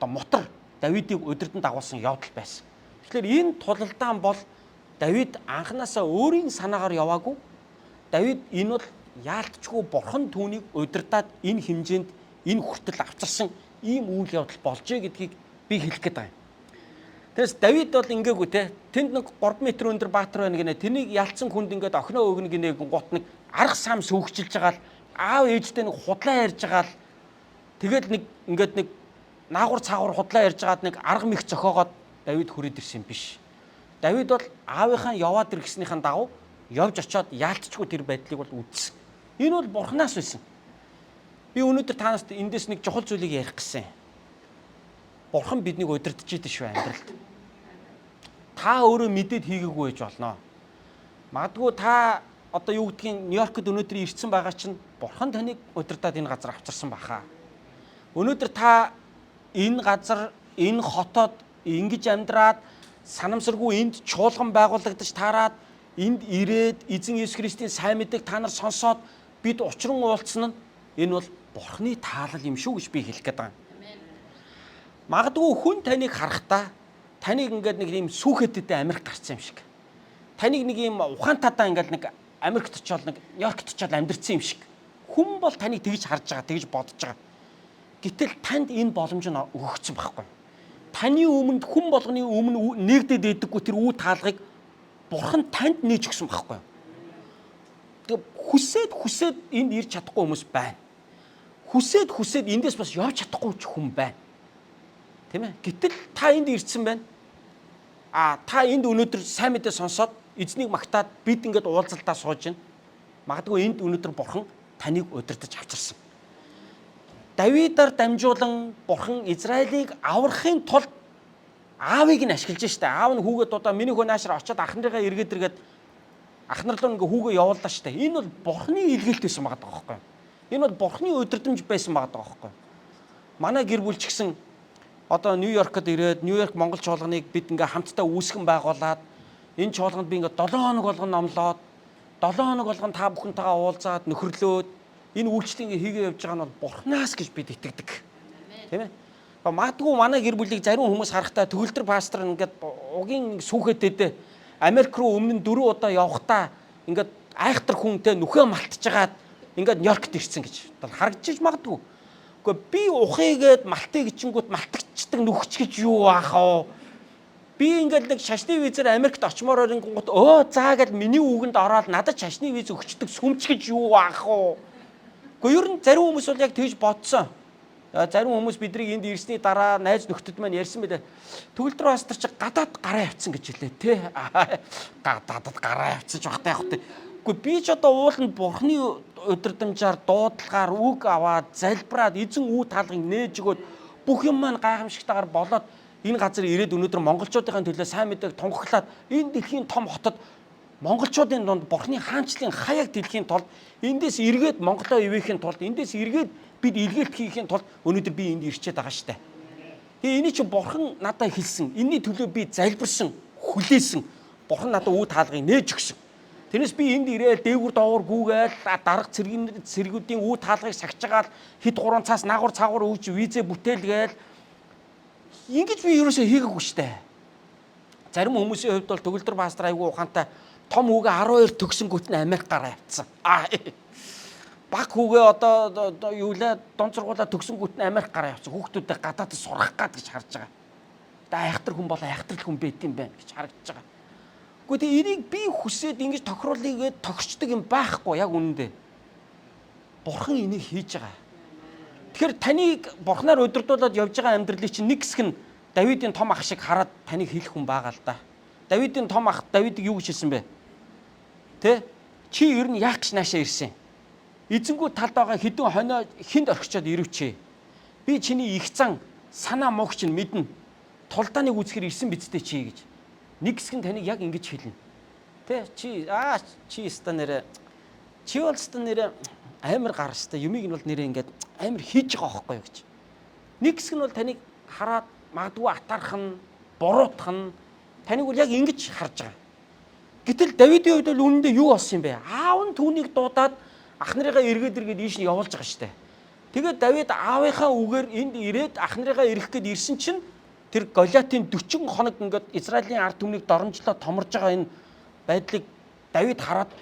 мотор Давидыг удирдан дагуулсан явдал байсан. Тэгэхээр энэ тулалдаан бол Давид анханасаа өөрийн санаагаар яваагүй. Давид энэ бол яалтчгүй Бурхан түүнийг удирдаад энэ хэмжээнд энэ хүртэл авчирсан ийм үйл явдал болжээ гэдгийг би хэлэх гээд байгаа юм. Тэгээс Давид бол ингээгүй те тэнд нэг 3 м өндөр баатар байна гинэ. Тэнийг ялцсан хүнд ингээд охиноо өгнө гинэ гут нэг арга сам сөвгчилж байгаа л аав ээжтэй нэг худлаа ярьж байгаа л тэгээд нэг ингээд нэг наагур цаагур худлаа ярьж байгаад нэг арга мэх зохиогоод Давид хүрээд ирсэн биш. Давид бол аавынхаа яваад иргэснийхэн дагуу явж очиод яалтчгүй тэр байдлыг бол үзсэн. Энэ бол Бурханаас байсан. Би өнөөдөр танаас эндээс нэг чухал зүйлийг ярих гэсэн. Бурхан биднийг удирдах гэдэг шүү амьдралд. Та өөрөө мэдээд хийгээгүй байж болно. Магадгүй та одоо юу гэдгийг Нью-Йоркд өнөөдөр ирсэн байгаа чинь Бурхан таныг удирдаад энэ газар авчирсан баха. Өнөөдөр та энэ газар, энэ хотод ингэж амьдраад санамсаргүй энд чуулган байгуулагдаж таарад энд ирээд эзэн Есүс Христийн сайн мэдээг та нар сонсоод бид учран уулзсан нь энэ бол Бурханы таалал юм шүү гэж би хэлэх гээд байгаа. Магадгүй хүн таныг харахтаа таныг ингээд нэг юм сүхэдтэй Америк гарсан юм шиг. Таныг нэг юм ухаантайдаа ингээд нэг Америкт очиод нэг Нью-Йоркт очиод амьдэрсэн юм шиг. Хүн бол таныг тэгж харж байгаа, тэгж бодож байгаа. Гэтэл танд энэ боломж нь өгөгдсөн байхгүй. Таны өмнөд хүн болгоны өмнө нэгдээд байдаггүй тэр үе таалгыг Бурхан танд нээж өгсөн байхгүй. Тэг хүсээд энд ирж чадахгүй хүмүүс байна. Хүсээд эндээс бас явж чадахгүй хүн байна. Тийм ээ. Гэтэл та энд ирсэн байна. Та энд өнөөдөр сайн мэдээ сонсоод эзнийг магтаад бид ингээд уулзалтаа сууж байна. Магадгүй энд өнөөдөр Бурхан таныг удирдах авчирсан. Давидаар дамжуулан Бурхан Израилийг аврахын тулд аавыг нь ашиглаж штэ. Аав нь хүүгээ дудаа миний хөө наашаар очиод ах нарыгаа эргээд ах нар руу ингээ хүүгээ явууллаа штэ. Энэ бол Бурханы илгээлт байсан байгаа байхгүй. Энэ бол Бурханы удирдамж байсан байгаа байхгүй. Манай гэр бүл ч гэсэн одоо Нью-Йоркд ирээд Нью-Йорк Монгол чуулганыг бид ингээ хамтдаа үүсгэн байгуулад энэ чуулганд би ингээ 7 хоног болгон номлоод 7 хоног болгон та бүхэнтэйгээ уулзаад нөхөрлөөд энэ үйлчлэгийг хийгээ явж байгаа нь бол Бурханаас гэж бид итгэдэг. Тийм ээ. Магадгүй манай гэр бүлийг зарим хүмүүс харахтаа төгөлдөр пастор ингээд угийн сүхэтэд Америк руу өмнө 4 удаа явахдаа ингээд айхтар хүнтэй нүхээ малтчихад ингээд Нью-Йоркт ирсэн гэж харагдчих магадгүй. Гэхдээ би ухыгээд малтыг ичингүүт малтагчдаг нүхч гэж юу аах вэ? Би ингээд нэг шашны визээр Америкт очимоор ирэнгүүт заа гэж миний үгэнд ороод надад шашны виз өгчдөг сүмч гэж юу аах вэ? Гэхдээ ер нь зарим хүмүүс бол яг тэгж бодсон. Зарим хүмүүс бидрийг энд ирсний дараа найз нөхдөд маань ярьсан байлаа. Төгөлдөр пастор чи гадаад гараа явцсан гэж хэлээ тий. Гадаад гараа явцсан ч багтаа явах тий. Гэхдээ би ч одоо ууланд бурхны удирдамжаар дуудлагаар үг аваад залбираад эзэн үү таалгыг нээж өгөөд бүх юм маань гайхамшигтайгаар болоод энэ газар ирээд өнөөдөр монголчуудын төлөө сайн мэдээг тунхаглаад энэ дэлхийн том хотод монголчуудын дунд бурхны хаанчлалын хаяг дэлхийн тулд эндээс эргээд Монголоо ивэхийн тулд эндээс эргээд бид илгээлт хийхийн тулд өнөөдөр би энд ирчээд байгаа штэ. Тэгээ энийг чи бурхан надад хэлсэн. Энийний төлөө би залбирсан, хүлээсэн. Бурхан надад үе таалгыг нээж өгсөн. Тэрнээс би энд ирээл дээгүр доогуур гүүгээл дарга цэргүүдийн үе таалгыг сагчаагаад хэд 3 цаас наагур цаагур өгч визэ бүтээлгээл ингэж би ерөөсөө хийгээгүй штэ. Зарим хүмүүсийн хувьд бол төгөлдөр пастор айгүй ухаантай том хүүгээ 12 төгсөнгүүт нь Америк гараа явцсан. Баг хүүгээ одоо юу лээ дон сургуулаа төгсөнгүүт нь Америк гараа явцсан. Хүүхдүүдээ гадаадд сургах гад гэж харж байгаа. Одоо айхтар хүн бол айхтар хүн байт юм байна гэж харагдаж байгаа. Гэхдээ тэ энийг би хүсээд ингэж тохируулъя гэд тохирчдаг юм байхгүй яг үнэндээ. Бурхан энийг хийж байгаа. Тэгэхээр таныг бурхнаар удирдуулаад явж байгаа амьдралыг чинь нэг хэсэг нь Давидын том ах шиг хараад таныг хэлэх хүн байгаа л да. Давидын том ах Давидыг юу гэж хэлсэн бэ? Тэ? Чи ер нь яах гэж наашаа ирсэн? Эзэнгүү талд байгаа хэдэн хонио хинд орхичоод ирвчээ. Би чиний их зан санаа муугч нь мэднэ. Тулдааныг үзэхэр ирсэн бидтэй чи гэж. Нэг хэсэг нь таныг яг ингэж хэлнэ. Тэ? Чи станараа чи бол станараа амар гарстай юмыг нь бол нэрээ ингээд амар хийж байгаа байхгүй юу гэж. Нэг хэсэг нь бол таныг хараад магадгүй атарах нь, буруутах нь таныг бол яг ингэж харж байгаа. Гэтэл Давидын хувьд бол үнэндээ юу болсон юм бэ? Аав нь түүнийг дуудаад ах нарыгаа эргээд ийш нь явуулж байгаа штэ. Тэгээд Давид аавынхаа үгээр энд ирээд ах нарыгаа ирэх гээд ирсэн чинь тэр Голиатын 40 хоног ингээд Израилийн ард түмнийг доромжлоо томорж байгаа энэ байдлыг Давид хараад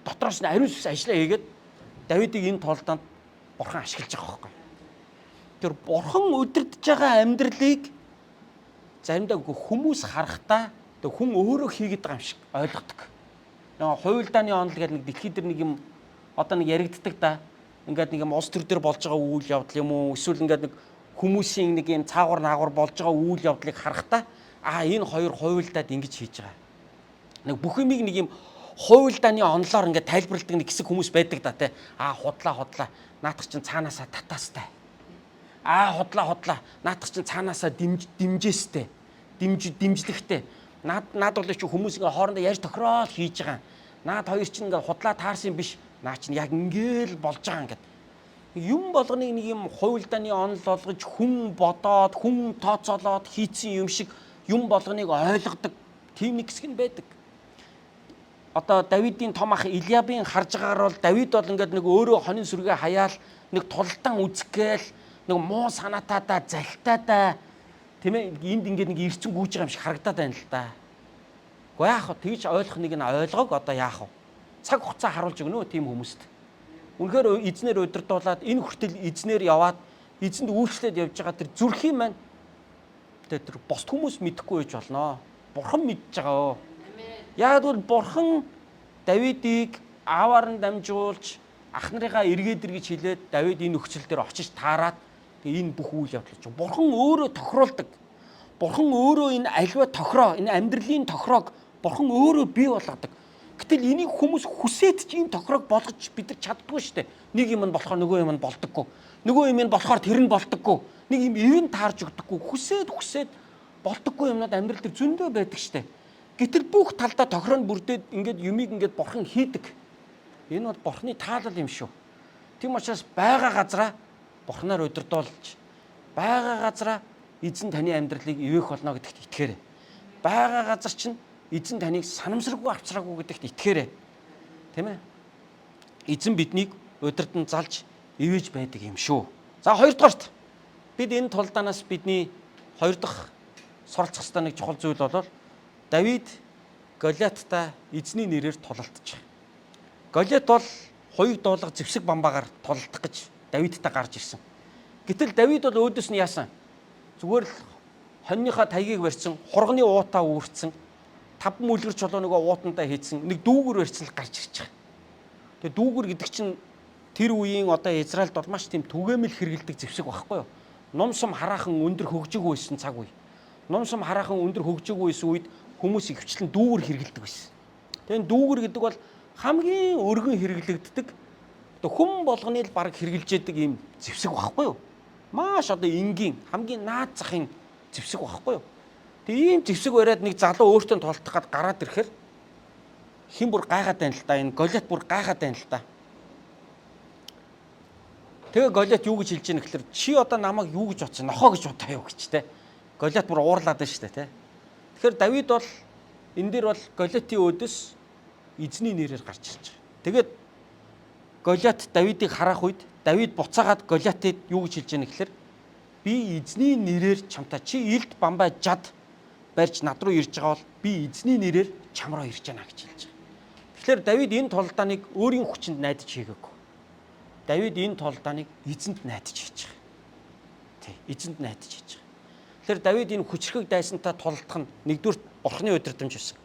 дотроос нь ариун сүнс ажиллаа хийгээд Давидыг энэ толдонд бурхан ашиглаж байгаа байхгүй. Тэр бурхан удирдах байгаа амьдралыг заримдаа хүмүүс харахтаа хүн өөрөө хийгээд байгаа юм шиг ойлгодог. Нэг хуйлдааны онол гэдэг нэг дэлхий дээр нэг юм одоо нэг яригддаг да. Ингээд нэг юм улс төр дээр болж байгаа үйл явдал юм уу? Эсвэл ингээд нэг хүмүүсийн нэг юм цаагур наагур болж байгаа үйл явдлыг харахтаа энэ хоёр хуйлдаад ингэж хийж байгаа. Нэг бүх юмыг нэг юм хуйлдааны онолоор ингээд тайлбарладаг нэг хэсэг хүмүүс байдаг да тий. Худлаа. Наадах чинь цаанаасаа татаастай. Худлаа. Наадах чинь цаанаасаа дэмжээстэй. Дэмжлэгтэй. Наад бол чи хүмүүс ингээ хоорондоо ярьж тохирол хийж байгаа. Наад хоёр чинь ингээ худлаа таарсан биш. Наа чинь яг ингээл болж байгаа ингээд. Юм болгоныг нэг юм хуйлдааны онол болгож хүн бодоод, хүн тооцоолоод хийцэн юм шиг юм болгоныг ойлгодог тийм нэг хэсэг нь байдаг. Одоо Давидын том ах Илиабын харж байгаагаар бол Давид бол ингээд нэг өөрөө хонин сүргээ хаяал нэг тултан үзгээл нэг муу санаатаадаа залтаадаа тийм ээ энд ингээд нэг ирцэн гүйж байгаа юм шиг харагдаад байна л да. Гэхдээ яах вэ? Тэгж ойлгох нэг нь ойлгоог одоо яах вэ? Цаг хугацаа харуулж өгнө тийм хүмүүст. Үнэхээр эзнэр удирдуулаад энэ хүртэл эзнэр яваад эзэнд үйлчлээд явж байгаа тэр зүрхийн маань тэр босд хүмүүс мэдэхгүй байж болно. Бурхан мэдж байгаа. Яг бол бурхан Давидыг ааваар нь дамжуулж ах нарыгаа эргээд гэж хэлээд Давид энэ нөхцөл дээр очиж таарад энэ бүх үйл явдал чинь бурхан өөрөө тохируулдаг. Бурхан өөрөө энэ аливаа тохироо, энэ амьдралын тохироог бурхан өөрөө бий болгодог. Гэтэл энийг хүмүүс хүсээд ч энэ тохироог болгож бид нар чаддгүй шүү дээ. Нэг юм нь болохоор нөгөө юм нь болдоггүй. Нөгөө юм нь болохоор тэр нь болдоггүй. Нэг юм ивэн таарж өгдөггүй. Хүсээд болдоггүй юмнууд амьдрал дээр зөндөө байдаг шүү дээ. Гэтэл бүх талдаа тохироонд бүрдээд ингээд юмыг ингээд бурхан хийдэг. Энэ бол бурханы таалал юм шүү. Тийм учраас байгаа газараа бурханаар удирдуулж, байгаа газараа эзэн таны амьдралыг ивэх болно гэдэгт итгээрэй. Байгаа газар чинь эзэн таныг санамсаргүй авчраагүй гэдэгт итгээрэй. Тийм ээ. Эзэн биднийг удирдан залж ивэж байдаг юм шүү. За хоёрдугаарт бид энэ тулдаанаас бидний хоёр дахь суралцах ёстой нэг чухал зүйл бол Давид Голиаттай эзний нэрээр тулалдчих. Голиат бол хоёуг дуулга зэвсэг бамбаагаар тулалдах гэж Давидтай гарч ирсэн. Гэтэл Давид бол өөдөөс нь яасан? Зүгээр л хоньныхаа таягийг барьсан, хурганы уутаа үүрцэн, тав мүлгэр чулуу нөгөө уутандаа хийсэн, нэг дүүгэр барьсан л гарч ирж байгаа. Тэгээ дүүгэр гэдэг чинь тэр үеийн одоо Израильд бол маш тийм түгээмэл хэрэгэлдэг зэвсэг байхгүй юу? Ном сум хараахан өндөр хөгжигүй байсан цаг үе. Ном сум хараахан өндөр хөгжигүй байсан үед хүмүүс ихэвчлэн дүүгэр хэрэгэлдэг байсан. Тэгэхээр дүүгэр гэдэг бол хамгийн өргөн хэрэглэгддэг одоо хүн болгоны л баг хэрэгжилж яадаг ийм зэвсэг байхгүй юу? Маш одоо энгийн хамгийн наад захын зэвсэг байхгүй юу? Тэгээ ийм зэвсэг бариад нэг залуу өөртөө толтох гад гараад ирэхээр хэн бүр гайхаад байна л да. Энэ Голиат бүр гайхаад байна л да. Тэгээ Голиат юу гэж хэлж яах гэхээр чи одоо намайг юу гэж бодсон? Нохоо гэж бодоо юу гэж те. Голиат бүр уурлаад байна шүү дээ те. Тэгэхээр Давид бол энэ дээр бол Голиатын өөдөөс эзний нэрээр гарч ирж байгаа. Тэгээд Голиат Давидыг харах үед Давид буцаагаад Голиатад юу гэж хэлж яах гэхээр би эзний нэрээр чамтай чи илд бамбай жад барьж над руу ирж байгаа бол би эзний нэрээр чам руу ирж байна гэж хэлж байгаа. Тэгэхээр Давид энэ тололдооныг өөрийн хүчинд найдаж хийгээгүй. Давид энэ тололдооныг эзэнд найдаж хийж байгаа. Тий, эзэнд найдаж хийж байгаа. Тэгэхээр Давид энэ хүчрхэг дайсантай тололдох нь нэгдүгээр бурхны удирдамж байсан.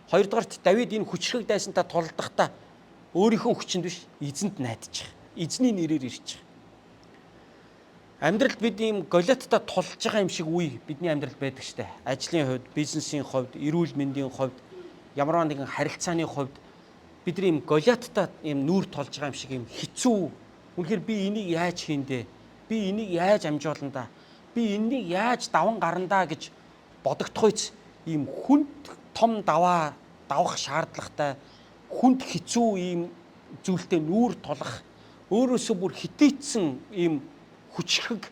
Хоёрдугаарт Давид энэ хүчрхэг дайсантай тололдохдоо өөрийнхөө хүчинд биш эзэнд найдаж байгаа. Эзний нэрээр ирж байгаа. Амьдралд бид ийм Голиаттай тулж байгаа юм шиг үе бидний амьдралд байдаг штэ. Ажлын хувьд, бизнесийн хувьд, эрүүл мэндийн хувьд, ямар нэгэн харилцааны хувьд бид ийм Голиаттай ийм нүүр толж байгаа юм шиг ийм хэцүү. Үнэхээр би энийг яаж хийндэ? Би энийг яаж амжуулна да? Би энийг яаж даван гарна да гэж бодогдохойц ийм хүнд том давах шаардлагатай хүнд хэцүү ийм зүйлтэй нүүр тулах өөрөөсөө бүр хитээцсэн ийм хүчрхэг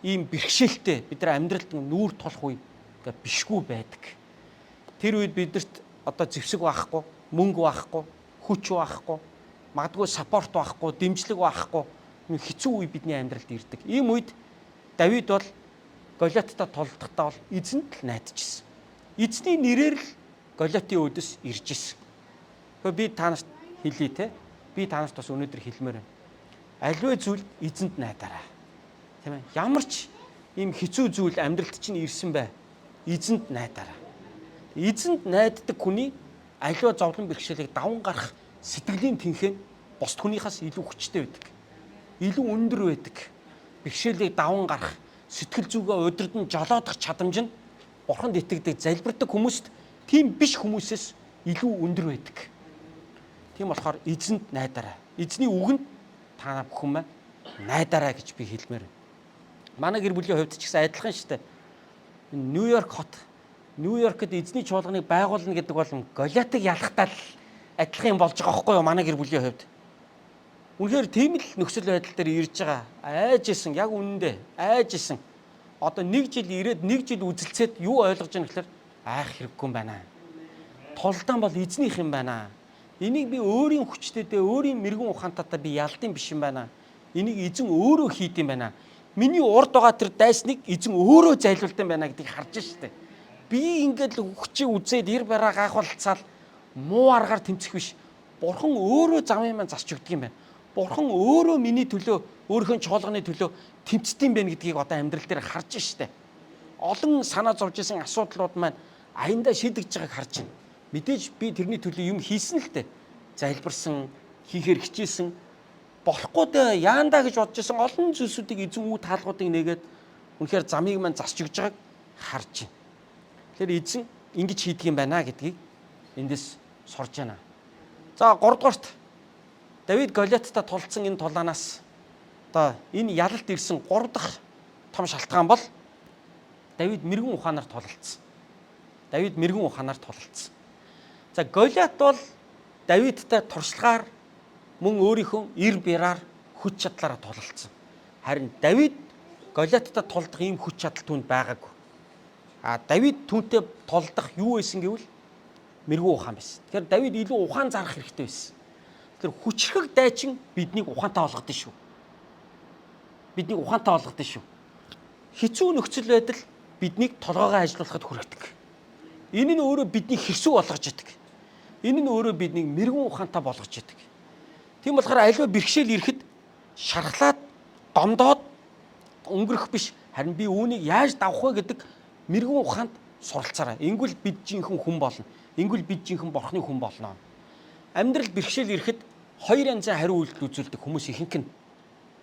ийм бэрхшээлтэй бид нар амьдралд нүүр тулах үе бишгүй байдаг. Тэр үед бидэрт одоо зэвсэг байхгүй, мөнгө байхгүй, хүч байхгүй, магадгүй саппорт байхгүй, дэмжлэг байхгүй хэцүү үе бидний амьдралд ирдэг. Ийм үед Давид бол Голиаттай толдохдоо бол эзэнд л найдажсэн. Эзний нэрээр л Голиатын өөдөөс ирж исэн. Гэхдээ би та нарт хэлье те. Би та нарт бас өнөөдөр хэлмээр байна. Аливаа зүйл эзэнд найдаарай. Тийм ээ. Ямар ч ийм хэцүү зүйл амьдралд чинь ирсэн бай. Эзэнд найдаарай. Эзэнд найддаг хүний аливаа зовлон бэрхшээлийг даван гарах сэтгэлийн тэнхээ бусд хүнийхээс илүү хүчтэй байдаг. Илүү өндөр байдаг. Бэрхшээлийг даван гарах, сэтгэл зүгээ удирдан жолоодох чадамж нь бурханд итгэдэг, залбирдаг хүмүүст тийм биш хүмүүсээс илүү өндөр байдаг. Тийм болохоор эзэнд найдаарай. Эзний үгэнд та бүхэн маань найдаарай гэж би хэлмээр байна. Манай гэр бүлийн хувьд ч гэсэн адилхан шүү дээ. Нью-Йорк хот, Нью-Йоркд эзний чуулганыг байгуулна гэдэг бол Голиатыг ялахтаа л адилхан юм болж байгаа байхгүй юу манай гэр бүлийн хувьд. Үнэхээр тийм л нөхцөл байдал дээр ирж байгаа. Айж исэн, яг үнэндээ айж исэн. Одоо нэг жил ирээд нэг жил үзэлцээд юу ойлгож байгаа гэхээр айх хэрэггүй юм байна. Толдон бол эзнийх юм байна. Энийг би өөрийн хүчтэйдээ, өөрийн мэрэгэн ухаантайдаа би ялдсан биш юм байна. Энийг эзэн өөрөө хийд юм байна. Миний урд байгаа тэр дайсныг эзэн өөрөө зайлуулсан байна гэдгийг харж штэ. Би ингээд л хүчээ үзээд ир бараа гайхуулцаал муу аргаар тэмцэх биш. Бурхан өөрөө замын маань засч өгдөг юм байна. Бурхан өөрөө миний төлөө, өөрийнхөө чуулганы төлөө тэмцдэм байх гэдгийг одоо амьдрал дээр харж штэ. Олон санаа зовж исэн асуудлууд маань аяндаа шийдэгдэж байгааг харж байна. Мэдээж би тэрний төлөө юм хийсэн л дээ. Залбирсан, хийхээр хичээсэн. Болохгүй дээ яандаа гэж бодож исэн олон зүйлсүүдийг эзэн үе таалгуудыг нэгээд үнэхээр замыг маань засч өгж байгааг харж байна. Тэгэхээр эзэн ингэж хийдэг юм байна гэдгийг эндээс сурж байна. За 3 дугаарт Давид Голиаттай тулцсан энэ тулаанаас одоо энэ ялалт ирсэн 3 дахь том шалтгаан бол Давид мэрэгэн ухаанаар тулалцсан. Давид мэрэгэн ухаанаар тулалцсан. За Голиат бол Давидтай туршлагаар мөн өөрийнхөө эр бяраар хүч чадлаараа тулалцсан. Харин Давид Голиаттай тулдах ийм хүч чадал түүнд байгаагүй. Давид түүнтэй тулдах юу байсан гэвэл мэрэгэн ухаан байсан. Тэгэхээр Давид илүү ухаан зарах хэрэгтэй байсан. Тэр хүчрхэг дайчин биднийг ухаантай болгодсон шүү. Биднийг ухаантай болгодсон шүү. Хэцүү нөхцөл байдал биднийг толгоогоо ажилуулахад хүргэдэг. Энэ нь өөрөө бидний хэрсүү болгож идэг. Энэ нь өөрөө биднийг мэрэгэн ухаантай болгож идэг. Тийм болохоор аливаа бэрхшээл ирэхэд шархлаад домдоод өнгөрөх биш харин би үүнийг яаж давах вэ гэдэг мэрэгэн ухаанд суралцаарай. Ингүүл бид жинхэнэ хүн болно. Ингүүл бид жинхэнэ бурхны хүн болно. Амьдрал бэрхшээл ирэхэд хоёр янзын хариу үйлдэл үзүүлдэг хүмүүс ихэнх нь.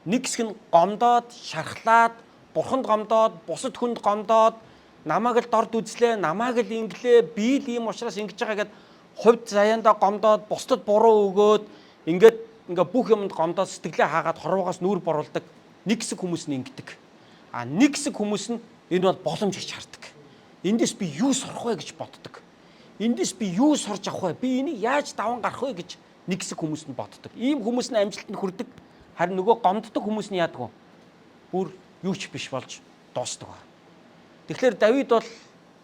Нэг хэсэг нь гомдоод, шархлаад, бурханд гомдоод, бусад хүнд гомдоод, намайг л дорд үзлээ, намайг л инглээ, би л ийм учраас ингэж байгаа гэд хувьд заяандаа гомдоод, бусдад буруу өгөөд, ингээд бүх юмд гомдоод сэтгэлээ хаагаад хорвоогоос нүүр боруулдаг нэг хэсэг хүмүүс нь ингэдэг. А нэг хэсэг хүмүүс нь энэ бол боломж гэж хардаг. Эндээс би юу сурах вэ гэж боддог. Эндээс би юу сурж авах вэ? Би энийг яаж даван гарах вэ гэж нэг хэсэг хүмүүс нь боддог. Ийм хүмүүс нь амжилтанд хүрдэг. Харин нөгөө гомддог хүмүүс нь яадаг вэ? Бүр юу ч биш болж дуустдаг. Тэгэхээр Давид бол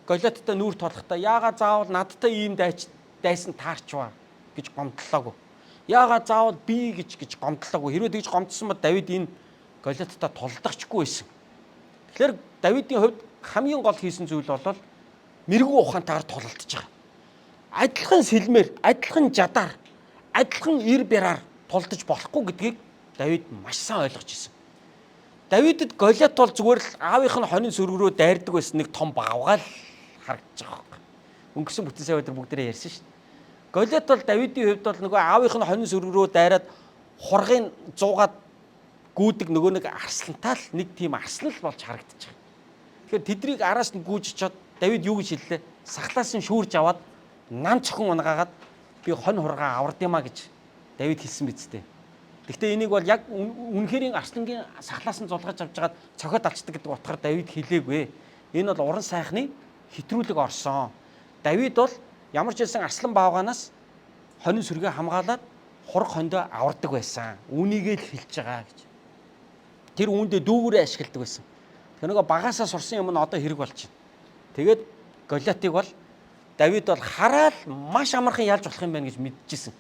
Голиаттай нүүр толохдоо яагаад заавал надтай ийм дайсан таарчваа гэж гомдлоогүй. Яагаад заавал би гэж гомдлоогүй. Хэрвээ тэгж гомдсон бол Давид энэ Голиаттай тулдахчгүй байсан. Тэгэхээр Давидын хувьд хамгийн гол хийсэн зүйл бол мэрэгүү ухаантайгаар тулалдаж байгаа. Адилхан сэлмээр, адилхан жадаар, адилхан ир бяраар тулдаж болохгүй гэдгийг Давид маш сайн ойлгож ирсэн. Давидэд Голиат бол зүгээр л аавынх нь хонин сүргрөө дайрдаг байсан нэг том багавгаал харагдаж байгаа юм. Өнгөрсөн бүтэн сая өдөр бүгдээрээ ярьсан шүү дээ. Голиат бол Давидын хувьд бол нөгөө аавынх нь хонин сүргрөө дайраад хургыг зуугаад гүйдэг нөгөө нэг арслантай л нэг тийм арслан л болж харагдаж байгаа. Тэгэхээр тэднийг араас нь гүйж очоод Давид юу гэж хэллээ? Сахлаас нь шүүрж аваад нам цохон унгаагаад би хонь хургаа авардимаа гэж Давид хэлсэн биз дээ. Гэхдээ энийг бол яг үнэхэрийн арслангийн сахлаас нь зулгаж авч жагаад цохиод алцдаг гэдэг утгаар Давид хэлээгүй. Энэ бол уран сайхны хэтрүүлэг орсон. Давид бол ямар ч хэлсэн арслан баавганаас хонин сүргээ хамгаалаад хург хондоо авардаг байсан. Үүнийгээ л хэлж байгаа гэж. Тэр үүндээ дүүгээрээ ашигладаг байсан. Тэр нөгөө багаасаа сурсан юм нь одоо хэрэг болж байна. Тэгээд Голиатыг бол Давид бол хараад маш амархан ялж болох юм байна гэж мэдчихсэн.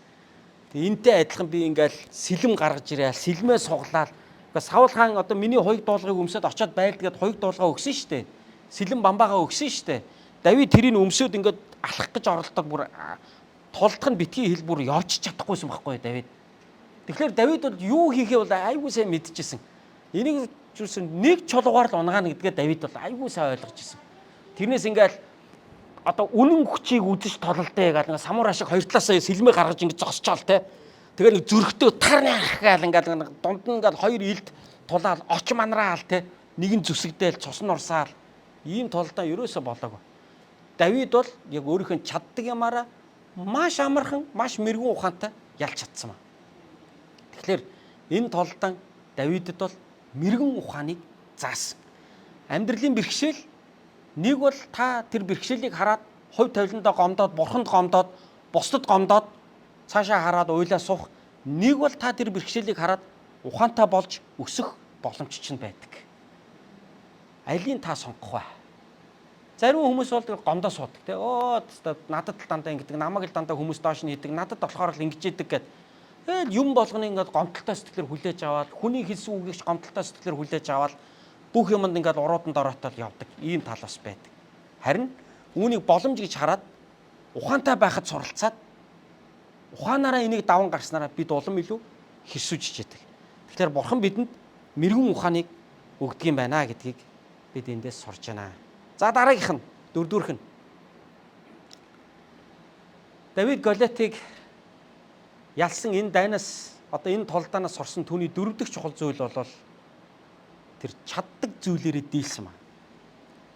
Энтэй адилхан би ингээл сэлэм гаргаж ирээл, сэлмээ суглаал. Гэхдээ Саул хаан одоо миний хоёуг дуулгыг өмсөд очоод байлдгээд хоёуг дуулгаа өгсөн шүү дээ. Сэлэм бамбаагаа өгсөн шүү дээ. Давид тэрийг өмсөд ингээд алах гэж оролдог бүр тулдах нь битгий хэл бүр явж чадахгүйсэн байхгүй Давид. Тэгэхээр Давид бол юу хийхээ бол айгүй сайн мэдчихсэн. Энийг зүрсэн нэг чулуугаар л унгаана гэдгээ Давид бол айгүй сайн ойлгож ирсэн. Тэрнээс ингээл одоо үнэн хүчийг үзэж тололдё гэдэг нэг самурай шиг хоёр талаасаа сэлмээ гаргаж ингэж зогсчаал те. Тэгээ нэг зүрхтөө тарны ахгаал ингээд дунд нь ингээд хоёр илд тулаал оч манраал те. Нэг нь зүсэгдээл цус нь урсаал. Ийм толдоо ерөөсө болоогүй. Давид бол яг өөрийнх нь чаддаг юмараа маш амархан, маш мэрэгэн ухаантай ялж чадсан ба. Тэгэхээр энэ толдоо Давидэд бол мэрэгэн ухааныг заасан. Амьдралын бэрхшээл нэг бол та тэр бэрхшээлийг хараад хувь тавиландаа гомдоод, бурханд гомдоод, бусдад гомдоод цаашаа хараад уйлаа суух. Нэг бол та тэр бэрхшээлийг хараад ухаантай болж өсөх боломж чинь байдаг. Алийг та сонгох вэ? Зарим хүмүүс бол гомдоо суудаг те. Надад л дандаа ингэдэг, намайг л дандаа хүмүүс доош нь хийдэг, надад болохоор л ингэж идэг гэд. Тэгэл юм болгоно ингээд гомдолтой сэтгэлээр хүлээж аваад, хүний хэлсэн үгийгч гомдолтой сэтгэлээр хүлээж аваад бүх юмд ингээд урууданд ороотол явдаг. Ийм тал бас байдаг. Харин үүнийг боломж гэж хараад ухаантай байхад суралцаад ухаанаараа энийг даван гарснараа бид улам илүү хэрсүүж ичдэг. Тэгэхээр бурхан бидэнд мэрэгэн ухааныг өгдөг юм байна гэдгийг бид эндээс сурч байна. За дараагийнх нь дөрөвдүгüрх нь Давид Голиатыг ялсан энэ дайнаас одоо энэ толдаанаас сурсан түүний дөрөвдөг чухал зүйл бол тэр чаддаг зүйлээрээ дийлсэн маа.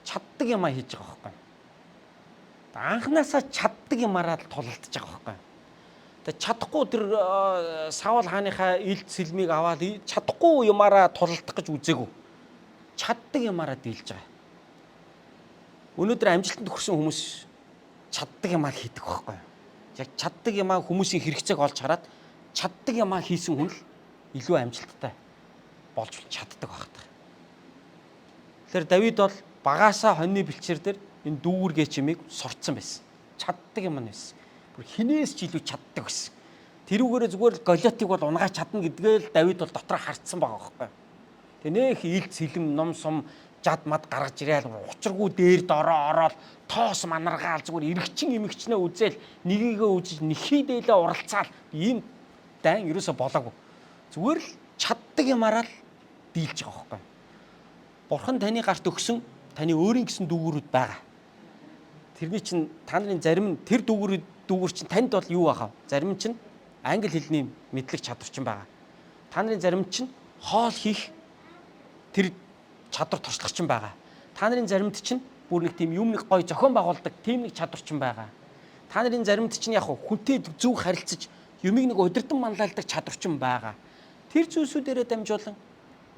Чаддаг юмаа хийж байгаа байхгүй. Анханасаа чаддаг юмараа тулалдаж байгаа байхгүй. Тэгээ чадахгүй тэр Саул хааныхаа илт сэлмийг аваад чадахгүй юмараа тулалдах гэж үзээгүй. Чаддаг юмараа дийлж байгаа. Өнөөдөр амжилтанд хүрсэн хүмүүс чаддаг юмаа хийдэг байхгүй. Яг чаддаг юмаа хүмүүсийн хэрэгцээг олж хараад чаддаг юмаа хийсэн хүн л илүү амжилттай болж чаддаг багтах. Тэгэхээр Давид бол багаасаа хоньны бэлчээр дээр энэ дүүргээ чимийг сурцсан байсан. Чаддаг юм байсан. Бүр хинээс ч илүү чаддаг байсан. Тэрүүгээрээ зүгээр Голиатыг бол унгааж чадна гэдгээ л Давид бол дотор хартсан байгаа байхгүй. Тэгээ нөх илт сэлэм ном сум жад мад гаргаж ирээл учиргүй дээр дороо ороод тоос манаргаал зүгээр эргчин эмгчнээ үзэл нёгийгөө үзэж нэхий дээлээ уралцаал ийм дайн ерөөсө болоогүй. Зүгээр л чаддаг юмараа л дийлж байгаа байхгүй. Бурхан таны гарт өгсөн таны өөрийн гэсэн дүүгүүрүүд байгаа. Тэрний чинь та нарын зарим нь тэр дүүгүүр чинь танд бол юу байгаа вэ? Зарим нь чинь англи хэлний мэдлэг чадвар чинь байгаа. Та нарын заримд чинь хоол хийх тэр чадвар туршлага чинь байгаа. Та нарын заримд чинь бүр нэг тийм юм нэг гой зохион байгуулдаг тийм нэг чадвар чинь байгаа. Та нарын заримд чинь яг хүнтэй зөв харилцаж юмыг нэг удирдан манлайлдаг чадвар чинь байгаа. Тэр зүйлсүүдээрээ дамжуулан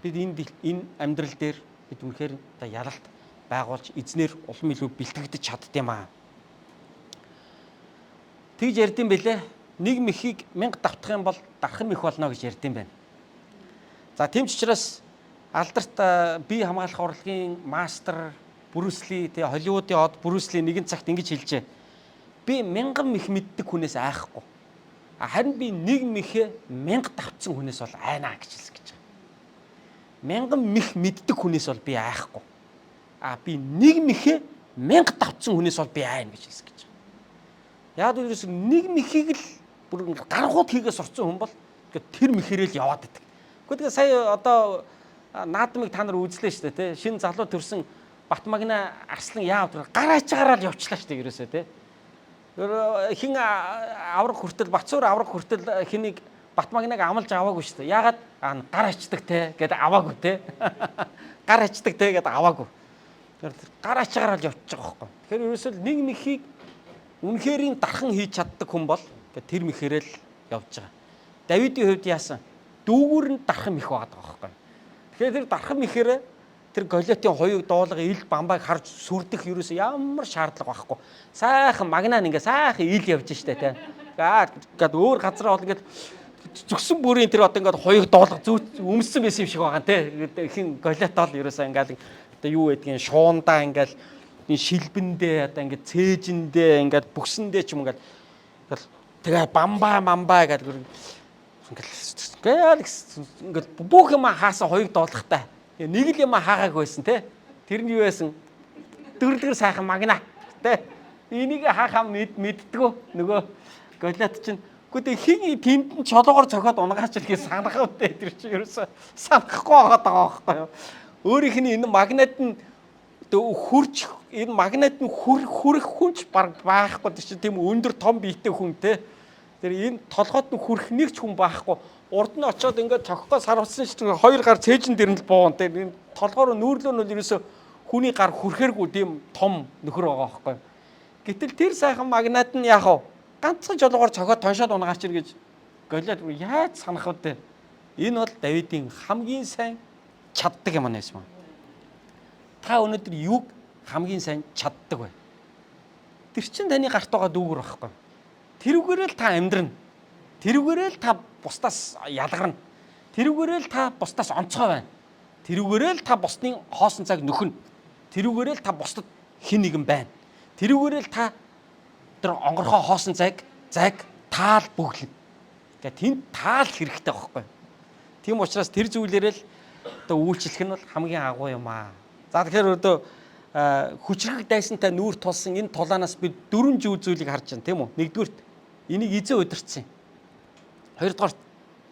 бид энэ амьдрал дээр бид үнэхээр одоо ялалт байгуулж эзнэр улам илүү бэлтгэгдэж чаддсан юм аа. Тэгж ярьдсан бэлээ. Нэг мэхийг 1000 давтах юм бол дархан мэх болно гэж ярьдсан байна. За тийм ч учраас алдарт бие хамгаалах урлагийн мастер Брюс Ли тэгээ Холливуудын од Брюс Ли нэгэн цагт ингэж хэлжээ. Би 1000 мэх мэддэг хүнээс айхгүй. Харин би нэг мэхээ 1000 давтсан хүнээс бол айнаа гэж хэлсэн гэж байгаа. 1000 мэх мэддэг хүнээс бол би айхгүй. Би нэг мэхээ 1000 давтсан хүнээс бол би айна гэж хэлсэн гэж байгаа. Яг үгүйс нэг мэхийг л бүр гаргууд хийгээ сурцсан хүн бол тэр мэхээрээ л яваад байдаг. Гэхдээ сая одоо наадмыг та нар үзлээ шүү дээ, тэ. Шинэ залуу төрсэн Батмагна Арслан яавд гар ачаараа л явчлаа шүү дээ ерөөсөө, тэ. Хин авраг хүртэл Бацуур авраг хүртэл хэнийг Батмагнаг амлж аваагүй шүү дээ. Ягаад гар ачдаг те гэдэг аваагүй те. Гар ачдаг те гэдэг аваагүй. Гар ачаараа л явчих байгаа байхгүй. Тэгэхээр ерөөсөө нэг мэхийг үнэхэрийн дархан хийж чаддаг хүн бол тэр мэхээрээ л явж байгаа. Давидын хувьд яасан? Дүүгүүр нь дархан мэх байгаа байхгүй. Тэгэхээр тэр дархан мэхээрээ тэр Голиотын хоёуг дуулга ил бамбайг харж сүрдэх ерөөсөө ямар шаардлага байхгүй. Сайхан магнаа ингээ сайхан ил явж штэ те. Ингээд өөр газараа бол ингээд зүгсэн бүрийн тэр одоо ингээд хоёуг дуулга өмссөн байсан юм шиг байгаа те. Хин Голиот бол ерөөсөө ингээд одоо юу гэдгийг шуундаа ингээд шилбэндээ одоо ингээд цээжиндээ ингээд бүксэндээ ч юм ингээд тэгээ бамбаа гэдэг ингээд бүх юм хаасан хоёуг дуулгатай. Нэг л юм хаагааг байсан те. Тэр нь юу байсан? Дөрлгөр сайхан магна те. Энийг хаахаа мэддгүү нөгөө Голиот чинь үгүй хин тэнд нь чолоогоор цохоод унгаач л гэж санахав те. Тэр чинь ерөөсө санахгүй байгаа байхгүй юу? Өөрийнх нь энэ магнит нь хурж энэ магнит нь хүрэх хүнч баг байхгүй тийм тийм өндөр том биетэй хүн те. Тэр энэ толгойд нь хүрэх нэг ч хүн байхгүй. Урд нь очиод ингээд цохгоо сарвсан чинь хоёр гар цээжин дэрнэл боон те. Энэ толгоор нүүрлөө нь ерөөсө хүний гар хүрхээргүй тийм том нөхөр байгаа байхгүй. Гэтэл тэр сайхан магнит нь яах вэ? Ганцхан жолоогоор цохоод тоншоод унгаач гэж Голиот яаж санах вэ? Энэ бол Давидын хамгийн сайн чаддаг юм нээсмэ. Та өнөөдөр юг хамгийн сайн чаддаг вэ? Тэр чинь таны гарт байгаа дүүгэр байхгүй. Тэрүүгээрээ л та амьдрна. Тэрүүгээрээ л та бусдаас ялгарна. Тэрүүгээрээ л та бусдаас онцгой байна. Тэрүүгээрээ л та бусдын хоосон цаг нөхөн. Тэрүүгээрээ л та бусдад хэн нэгэн байна. Тэрүүгээрээ л та тэр онгорхоо хоосон цаг таал бүглэн. Гэт тэнд таал хэрэгтэй байхгүй. Тийм учраас тэр зүйлээрээ л одоо үйлчлэх нь бол хамгийн агуу юм аа. За тэгэхээр одоо хүчрэг дайсантай нүүр тулсан энэ тулаанаас бид 4 зүйлийг харж байна тийм үү? Нэгдүгürt энийг эзэн удирдсан. Хоёрдугаарт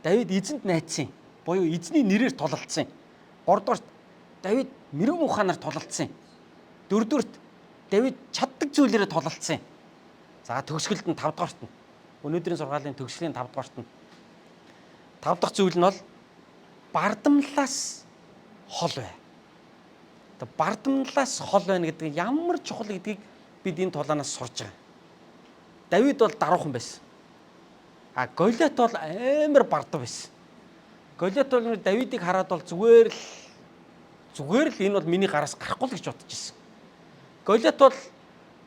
Давид эзэнд найдсан. Буюу эзний нэрээр тулалдсан. Гуравдугаарт Давид мэрэгэн ухаанаар тулалдсан. Дөрөвдүгээрт Давид чаддаг зүйлээрээ тулалдсан. За төгсгөлд нь 5 дугаарт нь өнөөдрийн сургаалын төгсгөлийн 5 дугаарт нь 5 дахь зүйл нь бол бардамлаас хол бай. Одоо бардамлаас хол байна гэдэг ямар чухал гэдгийг бид энэ тулаанаас сурж байгаа. Давид бол даруухан байсан. Голиот бол амар бардам байсан. Голиот бол Давидыг хараад бол зүгээр л энэ бол миний гараас гарахгүй л гэж бодож ирсэн. Голиот бол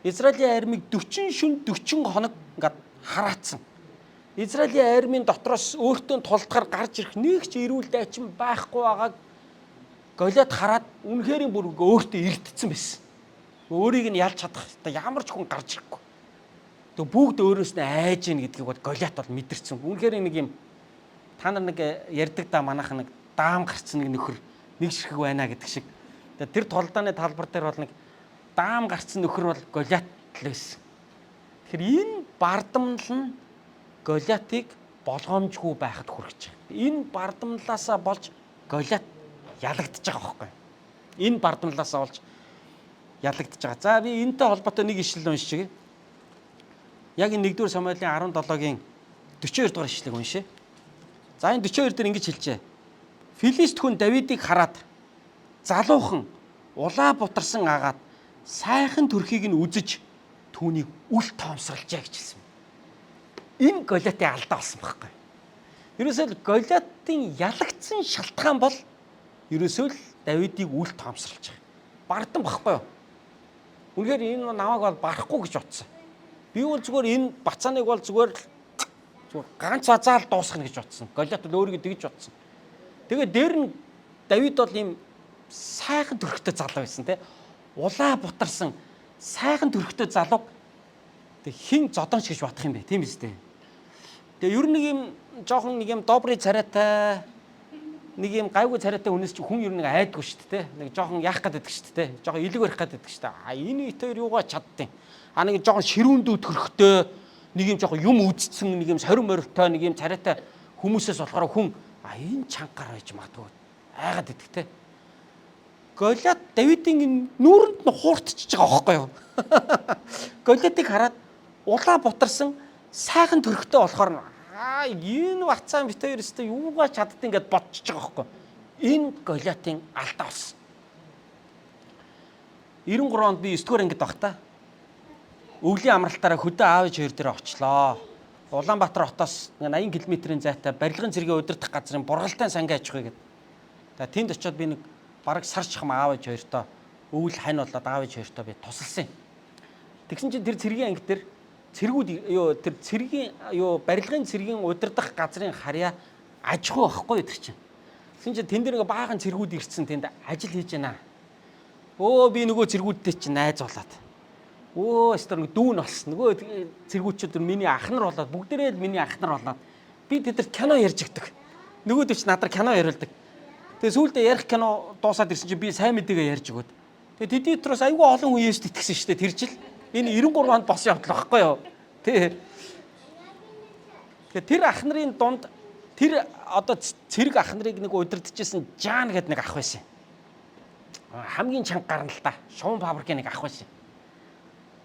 Израилийн армийг 40 шөнө 40 хоног ингээд хараацсан. Израилийн армийн дотроос өөртөө тулдахаар гарч ирэх нэг ч эрүүл дайчин байхгүй байгааг Голиот хараад үнэхэрийн бүр өөртөө эрдцсэн байсан. Өөрийг нь ялж чадах ямар ч хүн гарч ирэхгүй. Тэг бүгд өөрөөс нь айж ийн гэдгийг бол Голиот бол мэдэрсэн. Үнэхээр нэг юм та нар нэг ярьдаг да манайх нэг даам гарцсан нэг нөхөр нэг ширхэг байна гэдэг шиг. Тэр толдааны талбар дээр бол нэг даам гарцсан нөхөр бол Голиот л байсан. Тэгэхээр энэ бардамнал нь Голиотыг болгоомжгүй байхад хүрэж байгаа. Энэ бардамналаасаа болж Голиот ялагдчихж байгаа байхгүй. Энэ бардамналаасаа болж ялагдчихж байгаа. За би энэтэй холбоотой нэг ишлэл уншиж. Яг энэ 1-р Самуэлийн 17-гийн 42 дугаар ишлэгийг уншъя. За энэ 42 дээр ингэж хэлжээ. Филист хүн Давидыг хараад залуухан улаа бутарсан агаад сайхан төрхийг нь үзэж түүнийг үл тоомсорлжээ гэж хэлсэн. Энэ Голиатын алдаа болсон байхгүй. Ерөөсөө Голиатын ялагдсан шалтгаан бол ерөөсөө л Давидыг үл тоомсорлж байгаа. Бардам байхгүй юу? Үнэхээр энэ намайг бол барахгүй гэж бодсон. Би бол зүгээр энэ бацааныг бол зүгээр ганц азаал дуусгах гэж бодсон. Голиат л өөрийгөө тэгж бодсон. Тэгээ дээр нь Давид бол ийм сайхан төрхтэй залуу байсан те. Улаа бутарсан сайхан төрхтэй залуу тэг хин зодонч гэж бодох юм бэ. Тийм биз дээ. Тэгээ ер нь нэг юм жоохон нэг юм добрый царайтай нэг юм гайгүй царайтай хүнээс чи хүн ер нь айдгүй шүү дээ. Нэг жоохон яах гэдэг шүү дээ. Жоохон илэг барих гэдэг шүү дээ. Энэ итээр юугаа чаддیں۔ Нэг жоохон ширүүндүү төрхтэй нэг юм жоохон юм үдцсэн нэг юм сорин морилтой нэг юм царайтай хүмүүсээс болохоор хүн энэ чангаар байж магадгүй айгаад идэгтэй. Голиат Давидын нүүрэнд нь хууртчихж байгаа байхгүй юу? Голиатыг хараад улаа бутарсан сайхан төрхтэй болохоор энэ бацаан бит хоёр өстө юугаа чаддیں۔ Гэд бодчихж байгаа байхгүй. Энэ Голиатын алдаа болсон. 93 онд би 9 дугаар ангид багтаа. Өвлийн амралтаараа хөдөө аав ээж хоёр дээр очлоо. Улаанбаатар хотоос 80 км-ийн зайтай барилгын цэргийн удирдах газрын бургалдаан сангийн аж ахуй гэдэг. Тэгээ тэнд очиод би нэг бараг сар чахам аав ээж хоёртоо өвөл хань болоод аав ээж хоёртоо би тусалсан. Тэгсэн чинь тэр цэргийн анги дээр цэргүүд тэр цэргийн барилгын цэргийн удирдах газрын харьяа аж ахуй байхгүй тэр чинь. Тэгсэн чинь тэн дээр нэг баахан цэргүүд ирсэн тэнд ажил хийж байна. Би нөгөө цэргүүдтэй чинь найз болоод. Өстөр дүүн болсон. Нөгөө цэргүүчүүд миний ах нар болоод бүгдээрээ л миний ах нар болоод би тэдэрт кино ярьж игдэг. Нөгөөд ч надаар кино яриулдаг. Тэгээ сүүлдээ ярих кино дуусаад ирсэн чинь би сайн мэдээгээ ярьж өгöd. Тэгээ тэдний дотроос айгүй олон үеэс итгэсэн шүү дээ тэр жил. Энэ 93 онд болсон явдал байхгүй юу? Тэгээ тэр ах нарын дунд тэр одоо цэрэг ах нарыг нэг удирдахжсэн Жан гэдэг нэг ах байсан. Хамгийн чанга гарна л та. Шуун фабрикийн нэг ах байсан.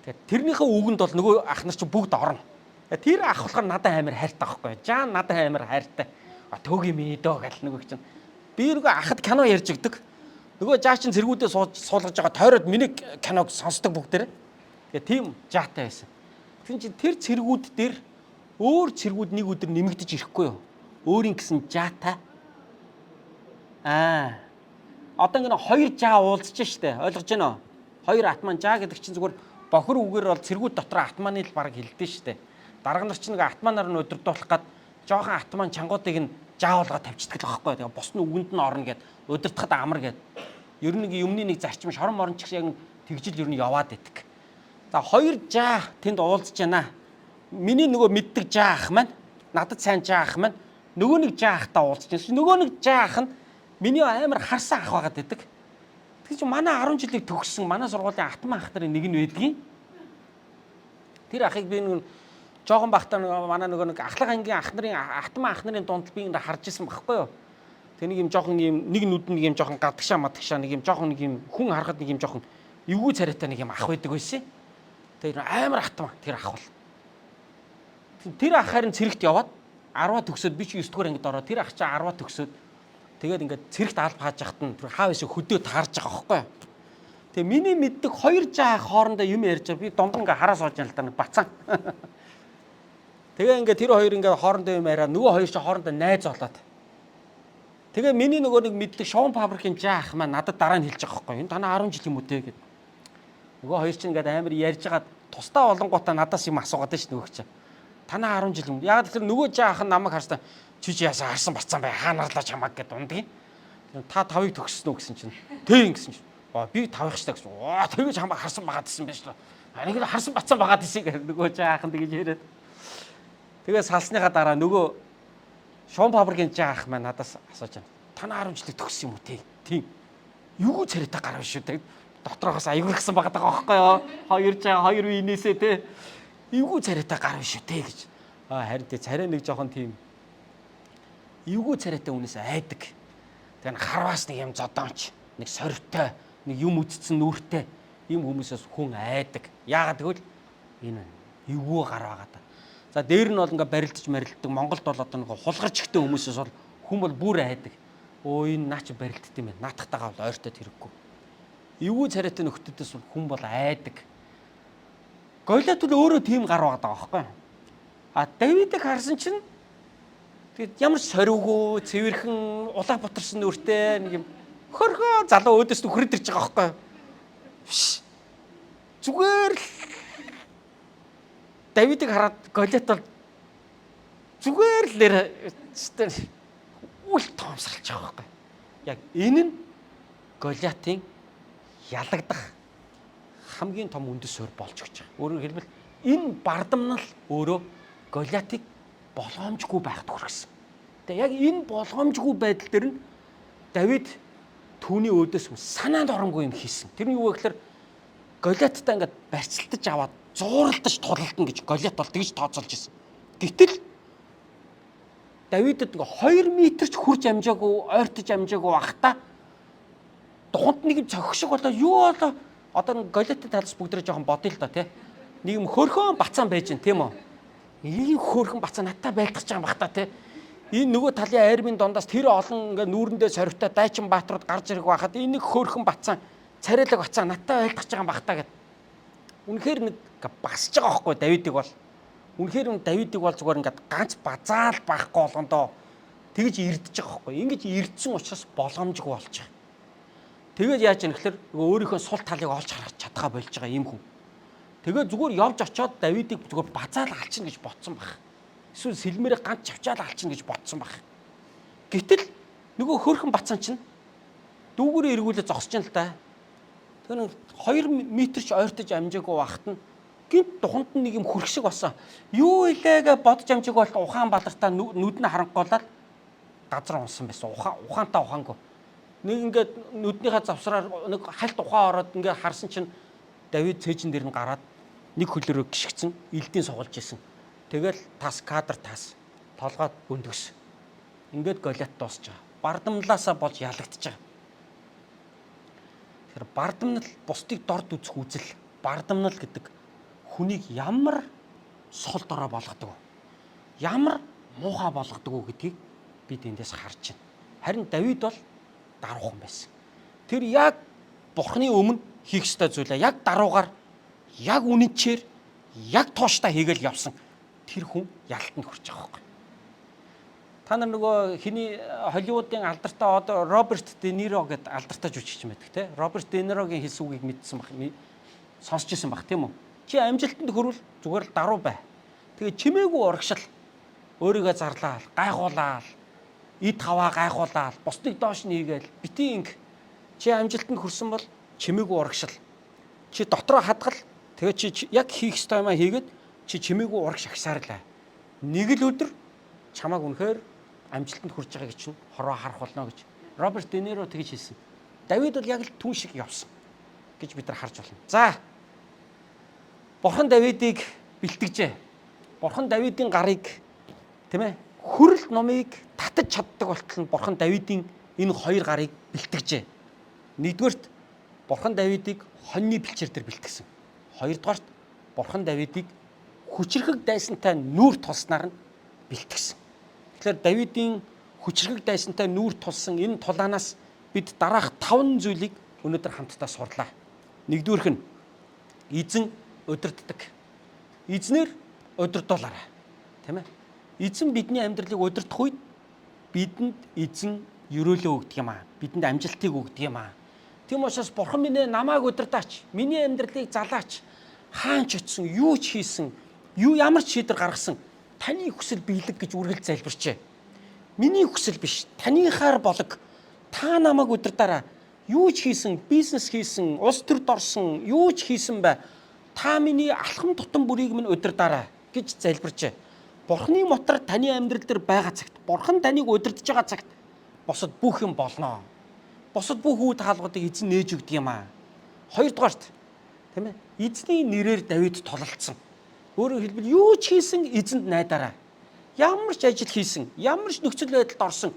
Тэрнийхээ үгэнд бол нөгөө ах нар чинь бүгд орно. Тэр ах болохоор надад амар хайртай байхгүй. Жан надад амар хайртай. Төг юм дөө гэл нөгөө чинь. Би нөгөө ахад кино ярьж өгдөг. Нөгөө жаа чин цэргүүдээ суулгаж байгаа тойроод миний киног сонсдог бүгдээрээ. Тэгээ тийм жаатай байсан. Тэгсэн чинь тэр цэргүүд дээр өөр цэргүүд нэг өдөр нэмэгдэж ирэхгүй юу? Өөрийн гэсэн жаатай. Одоо ингэ хоёр жаа уулзж штэ. Ойлгож байна уу? Хоёр атман жаа гэдэг чинь зүгээр бохор үгээр бол цэргүүд дотор атманы л баг хилдэж штэ. Дарга нар чинь нэг атманаар нь удирдуулах гад жоохон атман чангуудыг нь жаавалгаа тавьчихдаг л байхгүй. Тэгээ бус нь үгэнд нь орно гэд удирдахад амар гэд. Ер нь юмны нэг зарчим шорон морон ч яг тэгжил ер нь яваад идэх. За хоёр жаа тэнд уулзж байна. Миний нөгөө мэддэг жаа ах маань надад сайн жаа ах маань нөгөө нэг жаа ахтай уулзж байна. Нөгөө нэг жаа ах нь миний амар харсан ах байгаад идэг. Тэг чи манай 10 жилиг төгссөн манай сургуулийн атман ах нарын нэг нь байдгийн. Тэр ахыг би нэг жоохон бахтаа манай нөгөө нэг ахлах ангийн ах нарын атман ах нарын дунд би ингэ харж исэн байхгүй юу. Тэг нэг юм жоохон юм нэг нүд нэг юм жоохон гадагшаа мадагшаа нэг юм жоохон нэг юм хүн харахад нэг юм жоохон эвгүй царайтай нэг юм ах байдаг байсан. Тэр амар атман тэр ах бол. Тэр ах харин цэрэгт яваад 10 төгсөөд би чи 9 дугаар ангид ороод тэр ах чи 10 төгсөөд тэгээд ингээд цэрэгт алба хааж яхад нь тэр хаав эсэ хөдөө таарж байгаа байхгүй. Тэгээ миний мэддэг хоёр жаа хоорондоо юм ярьж байгаа би дунд ингээ хараа сууж яана л да нэг бацаан. Тэгээ ингээ тэр хоёр ингээ хоорондоо юм яриа нөгөө хоёр чи хоорондоо найз болоод. Тэгээ миний нөгөө нэг мэддэг шуун фабрикийн жаа ах маань надад дараа нь хэлж байгаа байхгүй. Энэ танаа 10 жил юм уу те гэд. Нөгөө хоёр чи ингээ амар ярьж байгаа тусдаа болонгуудаа надаас юм асуугаад байна ш нөгөө чи. Танаа 10 жил юм. Яг тэр нөгөө жаа ах нь намайг харсан. Чи яасан харсан бацсан бай хаанарлаа чамаг гэд ундгийн. Та 5-ыг төгссөн үү гэсэн чинь. Тэг ингэсэн чинь. Би 5-ыг штэ гэсэн. Тэгэж хамаа харсан байгаад исэн байж л. Нэг л харсан бацсан байгаад исэн гэх нөгөө жаахан тэгэж яриад. Тэгээ салсныхаа дараа нөгөө шуун фабрикийн жаах маань надаас асууж байна. Танаа 10 жилиг төгссөн юм уу те? Тийм. Юу царайтай гарав шүү те. Дотроохоос аягуулсан байгаад байгаа байхгүй юу? Хоёр жаа хоёр үеинээсээ те. Юу царайтай гарав шүү те гэж. Харин те царай нэг жоохон тийм эвгүй царайтай үнээс айдаг. Тэгээ харваас нэг юм зодоонч, нэг сорвтой, нэг юм үдцсэн нүртэй ийм хүмүүсээс хүн айдаг. Яагаад гэвэл энэ эвгүй гар байгаа та. За дээр нь бол ингээ барилдаж марилддаг. Монголд бол одоо нэг хулгарч ихтэй хүмүүсээс бол хүн бол бүр айдаг. Өө энэ наа чи барилддаг юм байна. Наадахтайгаа бол ойртоод хэрэггүй. Эвгүй царайтай нөхдөдөөс бол хүн бол айдаг. Голиат бол өөрөө тийм гар байгаа байхгүй. А Давидыг харсан чинь тэгээд ямар ч сорвгүй, цэвэрхэн, улаа бутарсан нүртэй нэг юм хөрхөө залуу өөдөөс нөхрөд ирж байгаа байхгүй. Зүгээр л Давидыг хараад Голиат бол зүгээр л нэр үл тоомсорлж байгаа байхгүй. Яг энэ нь Голиатын ялагдах хамгийн том үндэс суурь болж өгч байгаа. Өөрөөр хэлбэл энэ бардамнал өөрөө Голиатыг болгоомжгүй байхад хүргэсэн. Тэгээ яг энэ болгоомжгүй байдал дээр нь Давид түүний өөдөөс санаанд оронгүй юм хийсэн. Тэр нь юу вэ гэхээр Голиаттай ингээд барьцалтаж аваад зууралдаж тулалдана гэж Голиат бол тэгж тооцоолж ирсэн. Гэтэл Давидд ингээ 2 метр ч хурж амжаагүй, ойртож амжаагүй байхдаа туханд нэг юм цохих шиг болоо юу болоо одоо Голиатын талаас бүгдрээ жоохон бодъё л да тий. Нэг юм хөрхөн бацаан байж гэн тийм үү? Ийм хөрхөн бацаа надтай байлдах гэж байгаа бах та тий. Энэ нөгөө талын айрмын дундаас тэр олон ингээ нүүрэндээ сорвтой Дайчин Баатрууд гарч ирэх байхад энэ нэг хөрхөн бацаан царайлаг бацаан надтай байлдах гэж байгаа бах та гэд. Үнэхээр нэг басж байгаа байхгүй Давидыг бол. Үнэхээр Давидыг бол зүгээр ингээд ганц базаал байхгүй болгондоо тэгж ирдэж байгаа байхгүй. Ингэж ирдсэн учраас боломжгүй болж байгаа. Тэгээд яаж юм гэхээр өөрийнхөө сул талыг олж харах чадхаа болж байгаа юм хүн. Тэгээд зүгээр явж очиод Давидыг зүгээр базаал алчна гэж бодсон баг. Эсвэл сэлмээрээ ганц чавчаал алчна гэж бодсон баг. Гэтэл нөгөө хөөрхөн бацаан чинь дүүгээрээ эргүүлээ зогсож юм л да. Тэр 2 метр ч ойртож амжаагүй байхад нь гинт туханд нэг юм хөрх шиг болсон. Юу илээгээ бодож амжаагүй бол ухаан балартаа нүд нь харанхуулаад газар унсан байсан. Ухаантаа ухаангүй. Нэг ингээд нүднийхээ завсраар нэг хальт ухаан ороод ингээд харсан чинь Давид цээжин дээр нь гараад нэг хөлөөрөө гიშгцэн элдийн сугалж исэн. Тэгэл тас кадр тас толгойд бөндгөс. Ингээд Голиат дуусч байгаа. Бардамлаасаа болж ялагдчихж байгаа. Тэгэхээр бардамнал бусдыг дорд үзэх үзэл. Бардамнал гэдэг хүнийг ямар сул дорой болгодог вэ? Ямар муухай болгодог вэ гэдгийг бид эндээс харж байна. Харин Давид бол даруухан байсан. Тэр яг Бурхны өмнө хийх ёстой зүйлээ яг даруугаар, яг үнэнчээр, яг тууштай хийгээл явсан. Тэр хүн ялтанд хүрч байгаа байхгүй. Та нар нөгөө хиний Холливуудын алдартай одоо Роберт Де Ниро гэдэг алдартай жүжигч байдаг те. Роберт Де Нирогийн хэлсэн үгийг мэдсэн баг, сонсч ирсэн баг тийм үү? Чи амжилтанд хүрвэл зүгээр л даруу бай. Тэгээ чимээгүй урагшил өөрийгөө зарлаал, гайхуулаал, эд хаваа гайхуулаал, бусдыг доош нийгээл бити инг. Чи амжилтанд хүрсэн бол чимээгүй урагшил. Чи дотроо хадгал. Тэгээ чи яг хийх ёстой юмаа хийгээд чи чимээгүй урагш агсаарлаа. Нэг л өдөр чамааг үнэхээр амжилтанд хүрч байгааг чинь хороо харах болно гэж Роберт Де Ниро тэгж хэлсэн. Давид бол яг л түн шиг явсан гэж бид нар харж байна. За. Бурхан Давидыг бэлтгэжээ. Бурхан Давидын гарыг тийм ээ хүрэлт номыг татаж чаддаг болтол нь Бурхан Давидын энэ 2 гарыг бэлтгэжээ. Нэгдүгээрт Бурхан Давидыг хоньны бэлчээр дээр бэлтгэсэн. Хоёрдугаарт Бурхан Давидыг хүчрхэг дайсантай нүүр тулснаар нь бэлтгэсэн. Тэгэхээр Давидын хүчрхэг дайсантай нүүр тулсан энэ тулаанаас бид дараах 5 зүйлийг өнөөдөр хамтдаа сурлаа. Нэгдүгээрх нь эзэн удирддаг. Эзнэр удирдуулаарай. Тийм ээ. Эзэн бидний амьдралыг удирдах үед бидэнд эзэн ерөөлөө өгдөг юм аа. Бидэнд амжилтыг өгдөг юм аа. Тийм учраас Бурхан минь намайг удирдаач. Миний амьдралыг залаач. Хаан ч очсон, юу ч хийсэн, ямар ч шийдвэр гаргасан таны хүсэл биелэг гэж үргэлж залбирчээ. Миний хүсэл биш, таныхаар болог. Та намайг удирдаарай. Юу ч хийсэн, бизнес хийсэн, улс төрд орсон, юу ч хийсэн бай. Та миний алхам тутам бүрийг минь удирдаарай гэж залбирчээ. Бурхны мотор таны амьдрал дээр байгаа цагт, Бурхан таныг удирдах байгаа цагт босод бүх юм болно. Босод бүх үе хаалгуудыг эзэн нээж өгдөг юм аа. Хоёрдугаарт тийм ээ. Эзний нэрээр Давид тулалдсан. Өөрөөр хэлбэл юу ч хийсэн эзэнд найдаарай. Ямар ч ажил хийсэн, ямар ч нөхцөл байдалд орсон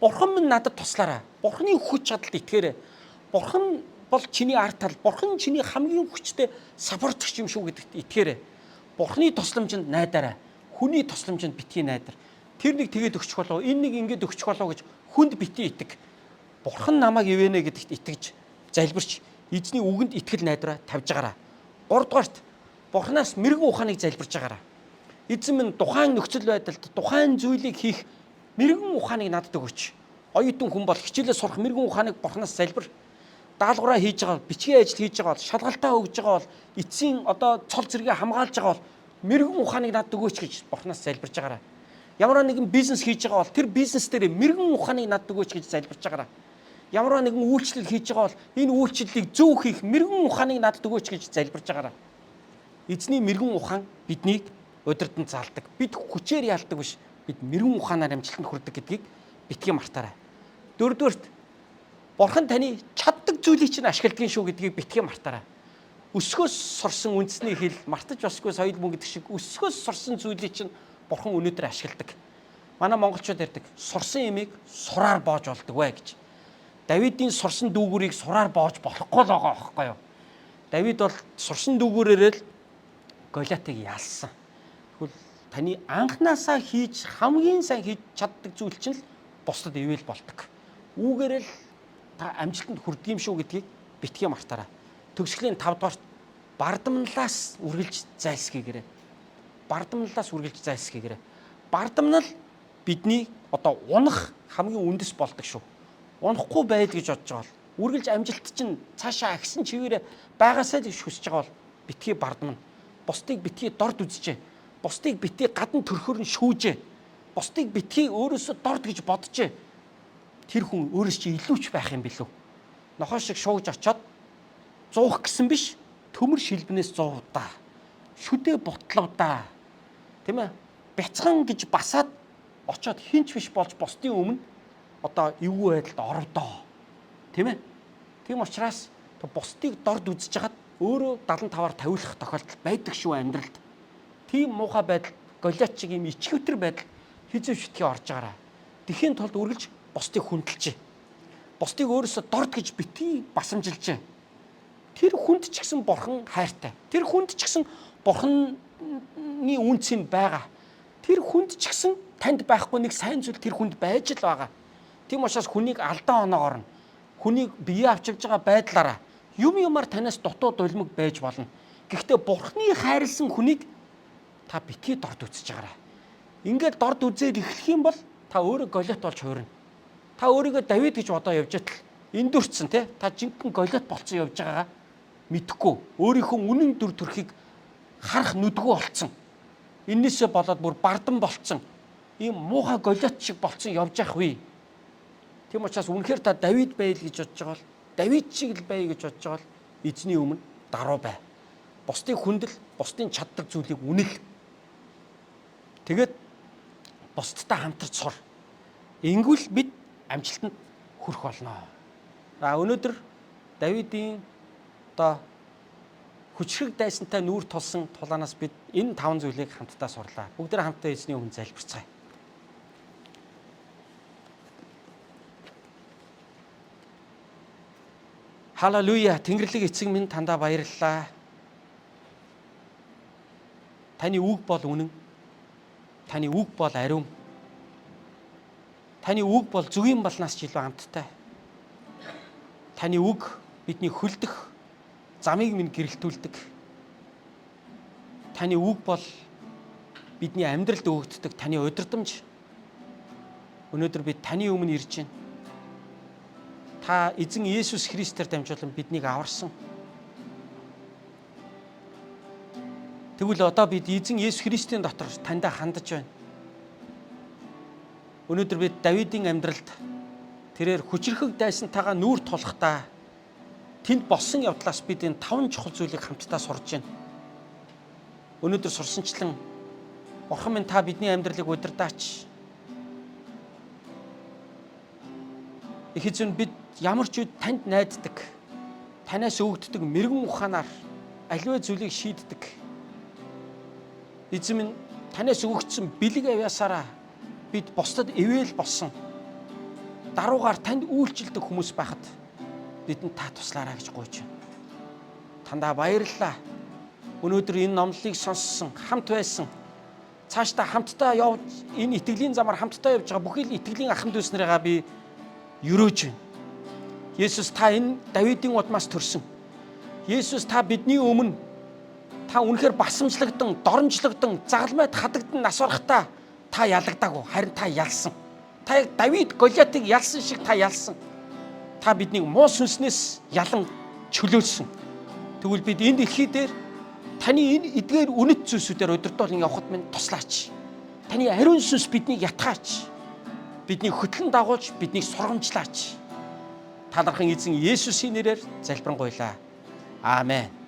Бурхан минь надад туслаарай. Бурханы хүч чадалд итгээрэй. Бурхан бол чиний арт тал, Бурхан чиний хамгийн хүчтэй саппортч юм шүү гэдэгт итгээрэй. Бурханы тусламжинд найдаарай. Хүний тусламжинд битгий найдар. Тэр нэг тэгээд өгчих болов, энэ нэг ингэж өгчих болов гэж хүнд битгий итг. Бурхан намайг ивэнэ гэдэгт итгэж залбирч эзний үгэнд итгэл найдраа тавьж байгаараа. 3 дугаарт Бурханаас мэрэгэн ухааныг залбирж байгаараа. Эзэн минь тухайн нөхцөл байдалд тухайн зүйлийг хийх мэрэгэн ухааныг надад өгөөч. Оюутан хүн бол хичээлээ сурах мэрэгэн ухааныг Бурханаас залбир. Даалгавраа хийж байгаа бол, бичгийн ажил хийж байгаа бол, шалгалтаа өгж байгаа бол, эцсийн цол зэрэгээ хамгаалж байгаа бол мэрэгэн ухааныг надад өгөөч гэж Бурханаас залбирж байгаараа. Ямар нэгэн бизнес хийж байгаа бол тэр бизнес дээр мэрэгэн ухааныг надад өгөөч гэж залбирж байгаараа. Ямар нэгэн үйлчлэл хийж байгаа бол энэ үйлчлэлийг зөв хийх мэрэгэн ухааныг надад өгөөч гэж залбирж байгаараа. Эзний мэрэгэн ухаан биднийг удирдан заалдаг. Бид хүчээр яалдаг биш. Бид мэрэгэн ухаанаар амжилтанд хүрдэг гэдгийг битгий мартаарай. 4-дүгээрт Бурхан таны чаддаг зүйлийг чинь ашигладаг шүү гэдгийг битгий мартаарай. Өсгөөс сурсан үндэсний хэл мартаж басгүй соёл мөн гэдэг шиг өсгөөс сурсан зүйлийг чинь Бурхан өнөөдөр ашигладаг. Манай монголчууд ярьдаг сурсан имийг сураар боож болдог вэ гэж. Давидын сурсан дүүгүүрийг сураар боож болохгүй л байгаа байхгүй юу? Давид бол сурсан дүүгүүрээрээ л Голиатыг ялсан. Тэгвэл таны анхнаасаа хийж хамгийн сайн хийж чаддаг зүйл чинь л бусдад ивэл болдог. Үүгээр л та амжилтанд хүрдэг юм шүү гэдгийг битгий мартаарай. Төгсгөлийн 5 дугаарт бардамналаас үргэлж зайлсхийгээрэй. Бардамналаас үргэлж зайлсхийгээрэй. Бардамнал бидний унах хамгийн үндэс болдог шүү. Унахгүй байл гэж бодож байгаа бол үргэлж амжилт чинь цаашаа агсан чивээрээ байгаасаа л гэж хүсэж байгаа бол битгий бардамна. Бусдыг битгий дорд үзжээ. Бусдыг битгий гадна төрхөөр нь шүүжээ. Бусдыг битгий өөрөөсөө дорд гэж бодожээ. Тэр хүн өөрөөс чи илүүч байх юм билүү? Нохоо шиг шуугж очоод зуух гэсэн биш, төмөр шилбнээс зуувдаа. Шүдэ бутлавдаа. Тийм ээ? Бяцхан гэж басаад очоод хинч биш болж бусдын өмнө эвгүй байдалд орвдоо. Тийм ээ? Тийм учраас бусдыг дорд үзэж хагаад өөрөө 75-аар тавиулах тохиолдол байдаг шүү амьдралд. Тийм муухай байдал, Голиат шиг юм ичгүүтэр байдал хизээ шитгий орж байгаараа. Тэхийн тулд үргэлж бусдыг хүндэлжээ. Бусдыг өөрөөсөө дорд гэж битгий басамжилжээ. Тэр хүнд ч гэсэн Бурхан хайртай. Тэр хүнд ч гэсэн Бурханы үнц нь байгаа. Тэр хүнд ч гэсэн танд байхгүй нэг сайн зүйл тэр хүнд байж л байгаа. Тийм учраас хүнийг алдаа оноогоор нь хүнийг бие авч явж байгаа байдлаараа юмар танаас дутуу дулмиг байж болно. Гэхдээ Бурханы хайрлсан хүнийг та битгий дорд үзэж байгаарай. Ингээд дорд үзээд эхлэх юм бол та өөрөө Голиат болж хуурна. Та өөрийгөө Давид гэж бодоо явж атал эндүрцсэн тий. Та жинхэнэ Голиат болцсон явж байгаагаа мэдхгүй. Өөрийнхөө үнэн дүр төрхийг харах нүдгүй болцсон. Иннээсээ болоод бүр бардан болцсон. Ийм муухай Голиат шиг болцсон явж явах вэ. Тийм учраас үнэхээр та Давид байл гэж бодож байгаа бол Давид шиг л бай гэж бодож байгаа бол эзний өмнө даруй бай. Бусдын хүндэл, бусдын чаддаг зүйлийг үнэл. Тэгээд бусдтай хамтарч сур. Ингүүл бид амжилтанд хүрэх болно. Өнөөдөр Давидын хүчрэг дайсантай нүүр тулсан тулаанаас бид энэ 5 зүйлийг хамтдаа сурлаа. Бүгдээ хамтдаа эзний өмнө залбирцгаая. Халелуя, Тэнгэрлэг эцэг минь тандаа баярлалаа. Таны үг бол үнэн. Таны үг бол ариун. Таны үг бол зүгийн балнаас ч илүү амттай. Таны үг бидний хөлдөх замыг минь гэрэлтүүлдэг. Таны үг бол бидний амьдралд өгөгддөг таны удирдамж. Өнөөдөр бид таны өмнө ирж байна. Та эзэн Есүс Христээр дамжуулан биднийг аварсан. Тэгвэл одоо бид эзэн Есүс Христийн дотор таньда хандаж байна. Өнөөдөр бид Давидын амьдралд тэрээр хүчрхэг дайсантайгаа нүүр тулахдаа тэнд болсон явдлаас бид энэ 5 чухал зүйлийг хамтдаа сурж байна. Өнөөдөр сурсанчлан Бурхан минь та бидний амьдралыг удирдаач. Их эзэн бид ямар ч үед танд найддаг, танаас өгөгддөг мэрэгэн ухаанаар аливаа зүйлийг шийддэг. Эзэн минь танаас өгөгдсөн бэлэг авьяасаараа бид бусдад ивэл болсон. Даруугаар танд үйлчлдэг хүмүүс байхад бидэнд та туслаарай гэж гуйж байна. Тандаа баярлалаа. Өнөөдөр энэ номлолыг сонссон, хамт байсан цаашдаа хамтдаа явж энэ итгэлийн замаар хамтдаа явж байгаа бүхий л итгэлийн ахын дүүснэрээ би өрөөж байна. Есүс та энэ Давидын удмаас төрсөн. Есүс та бидний өмнө та үнэхээр басамжлагдан, доромжлогдсон, загалмайд хадагдан нас барахтаа та ялагдаагүй, харин та ялсан. Та яг Давид Голиатыг ялсан шиг та ялсан. Та биднийг муу сүнснээс ялан чөлөөлсөн. Тэгвэл бид энэ дэлхий дээр таны энэ эдгээр үнэт зүйлсүүдээр өдөртөөлөн явхад минь туслаач. Таны ариун сүнс биднийг ятгаач. Биднийг хөтлөн дагуулж, биднийг сургамжлаач. Талархан эзэн Есүсийн нэрээр залбирanгуйлаа. Аамен.